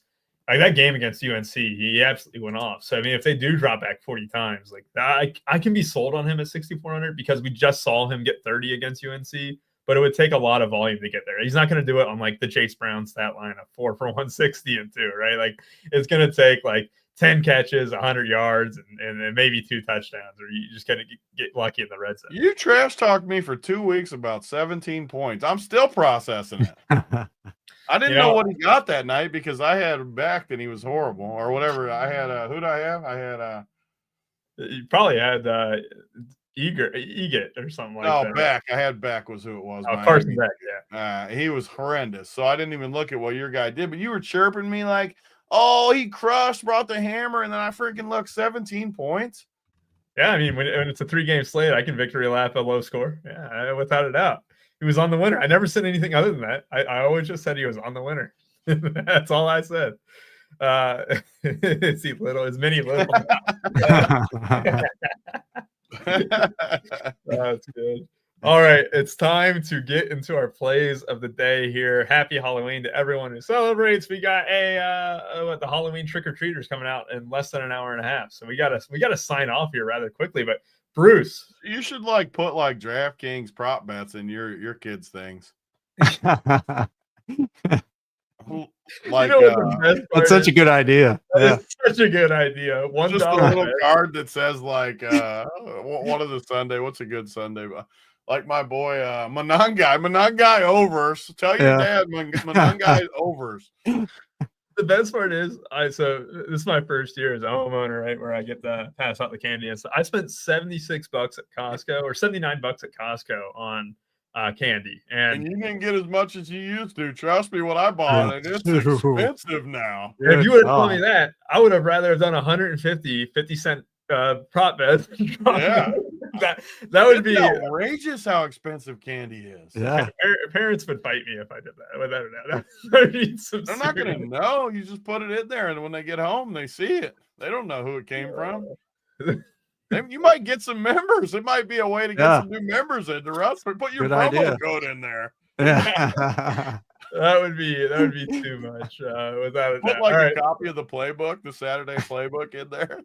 like that game against UNC, he absolutely went off. So, if they do drop back 40 times, like that, I can be sold on him at 6,400 because we just saw him get 30 against UNC, but it would take a lot of volume to get there. He's not going to do it on like the Chase Brown stat line of 4 for 160 and 2, right? Like it's going to take like 10 catches, 100 yards, and then maybe 2 touchdowns, or you just kind of get lucky in the red zone. You trash talked me for 2 weeks about 17 points. I'm still processing it. I didn't know what he got that night because I had him backed and he was horrible or whatever. I had who'd I have? I had you probably had Eget or something like that. No, Beck. I had Beck was who it was. Oh, Carson Beck, yeah. He was horrendous. So I didn't even look at what your guy did, but you were chirping me like, oh, he crushed, brought the hammer, and then I freaking looked 17 points. Yeah, when it's a 3-game slate, I can victory lap a low score. Yeah, without a doubt. He was on the winner. I never said anything other than that. I always just said he was on the winner. That's all I said. Is he little? Is Mini little? That's good. All right, it's time to get into our plays of the day here. Happy Halloween to everyone who celebrates. We got the Halloween trick-or-treaters coming out in less than an hour and a half. So we gotta sign off here rather quickly. But Bruce, you should put DraftKings prop bets in your kids' things. That's such a good idea. That's such a good idea. Just a little card that says what is a Sunday? What's a good Sunday? Like my boy Manangai overs. Tell your dad Manangai overs. The best part is so this is my first year as a homeowner, right? Where I get to pass out the candy. And so I spent $76 at Costco or $79 at Costco on candy. And you didn't get as much as you used to. Trust me, what I bought, and it's expensive now. If you would have told me that, I would have rather have done 50-cent prop bet. Yeah. That would be outrageous how expensive candy is. Yeah. Parents would fight me if I did that. Without a doubt. They're not going to know. You just put it in there, and when they get home, they see it. They don't know who it came from. You might get some members. It might be a way to get some new members into Russ. Put your promo code in there. Yeah. That would be too much. Without a doubt. Put a copy of the playbook, the Saturday playbook, in there,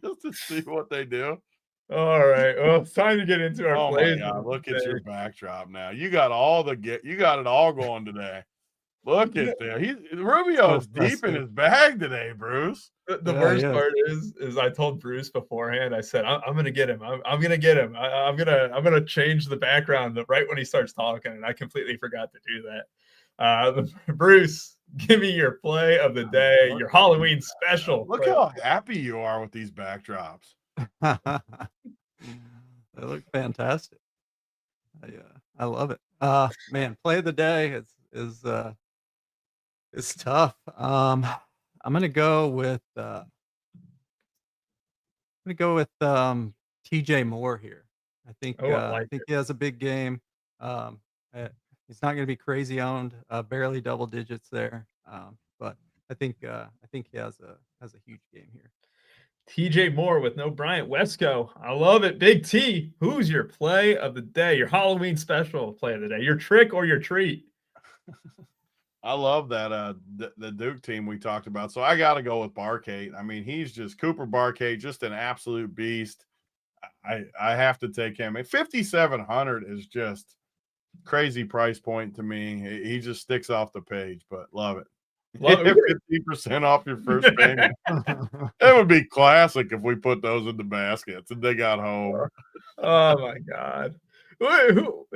just to see what they do. All right. Well, it's time to get into our plays. My God, look at your backdrop now. You got it all going today. Look at that. Rubio is deep in his bag today, Bruce. The worst part is I told Bruce beforehand. I said I'm gonna get him. I'm gonna get him. I'm gonna change the background right when he starts talking, and I completely forgot to do that. Bruce, give me your play of the day, your Halloween special. Look how happy you are with these backdrops. They look fantastic. I love it. Man, play of the day is tough. I'm gonna go with TJ Moore here. I think he has a big game. He's not gonna be crazy owned, barely double digits there. But I think he has a huge game here. TJ Moore with no Bryant Wesco. I love it. Big T, who's your play of the day? Your Halloween special play of the day. Your trick or your treat? I love that the Duke team we talked about. So I got to go with Barkate. He's just Cooper Barkate, just an absolute beast. I have to take him. 5,700 is just crazy price point to me. He just sticks off the page, but love it. 50% off your first payment. It would be classic if we put those in the baskets and they got home. Oh my God.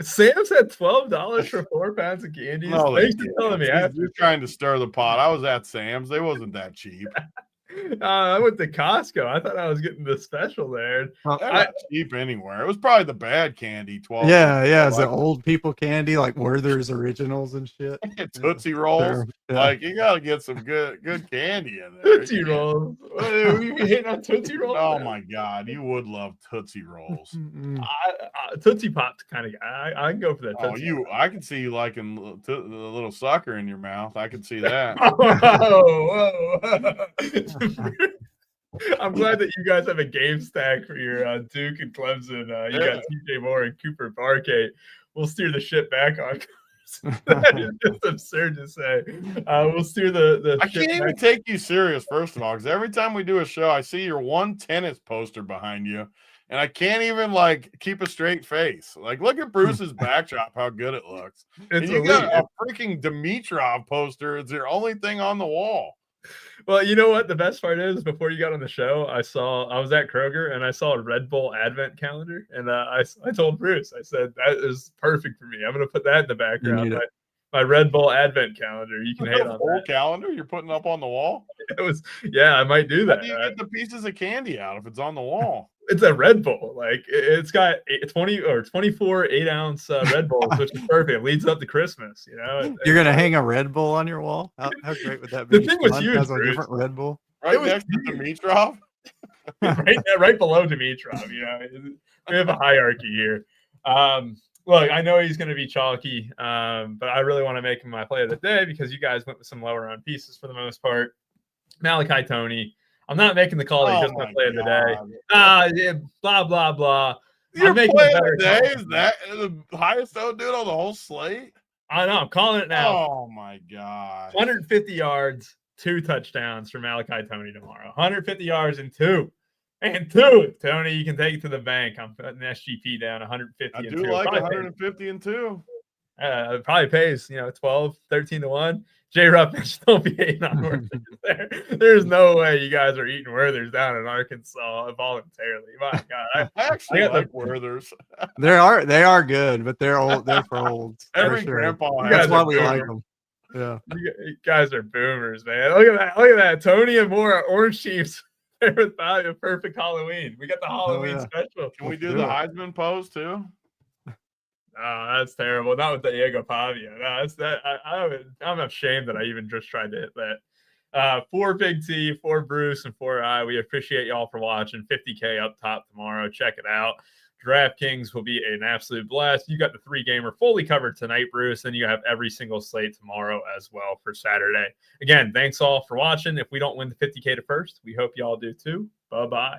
Sam's had $12 for 4 pounds of candy. No, thanks for telling me. You're trying to stir the pot. I was at Sam's. They wasn't that cheap. I went to Costco. I thought I was getting the special there. They're not cheap anywhere. It was probably the bad candy. 12. Yeah. Is it old people candy like Werther's Originals and shit? Tootsie Rolls. Yeah. Like you got to get some good candy in there. Tootsie Rolls. We hitting on Tootsie Rolls. Oh my God, you would love Tootsie Rolls. Tootsie Pop's kind of guy. I can go for that. Oh, Tootsie Roll. I can see you liking the little sucker in your mouth. I can see that. Whoa. I'm glad that you guys have a game stack for your Duke and Clemson. You got TJ Moore and Cooper Barkate. We'll steer the shit back on. That is just absurd to say. We'll steer the I can't even take you serious, first of all, because every time we do a show, I see your one tennis poster behind you, and I can't even like keep a straight face. Like, look at Bruce's backdrop, how good it looks. It's and you got a freaking Dimitrov poster. It's your only thing on the wall. Well, you know what the best part is? Before you got on the show, I was at Kroger and I saw a Red Bull Advent calendar, and I told Bruce, I said that is perfect for me. I'm going to put that in the background. My Red Bull Advent calendar. You can hate on that calendar you're putting up on the wall. I might do that. How do you get the pieces of candy out if it's on the wall? It's a Red Bull. Like it's got 20 or 24 8-ounce Red Bulls, which is perfect. It leads up to Christmas. You know, you're gonna hang a Red Bull on your wall. How great would that be? The thing was huge. Has a different Red Bull right next to Dimitrov. right below Dimitrov. You know, we have a hierarchy here. Look, I know he's going to be chalky, but I really want to make him my play of the day because you guys went with some lower round pieces for the most part. Malachi Toney. I'm not making the call that he's just going to play of the day. Blah, blah, blah. You're playing the day? Is that the highest owned dude on the whole slate? I know. I'm calling it now. Oh, my God. 150 yards, 2 touchdowns for Malachi Toney tomorrow. 150 yards and 2. And 2. Tony, you can take it to the bank. I'm putting SGP down 150 and 2. I do like 150 and 2. It probably pays, 12, 13 to 1. J. Ruffins, don't be hating on Werther's there. There's no way you guys are eating Werther's down in Arkansas voluntarily. My God. I actually like Werther's. They are good, but they're old. They're for old. Every grandpa. That's why we like them. Yeah. You guys are boomers, man. Look at that. Tony and Moore orange teams. With value, a perfect Halloween. We got the Halloween special. Can we do the Heisman pose too? Oh, that's terrible. Not with Diego Pavia. No, that's that. I'm ashamed that I even just tried to hit that. For Big T, for Bruce, and for I, we appreciate y'all for watching. 50K up top tomorrow. Check it out. DraftKings will be an absolute blast. You got the 3-gamer fully covered tonight, Bruce, and you have every single slate tomorrow as well for Saturday. Again, thanks all for watching. If we don't win the 50K to first, we hope y'all do too. Bye-bye.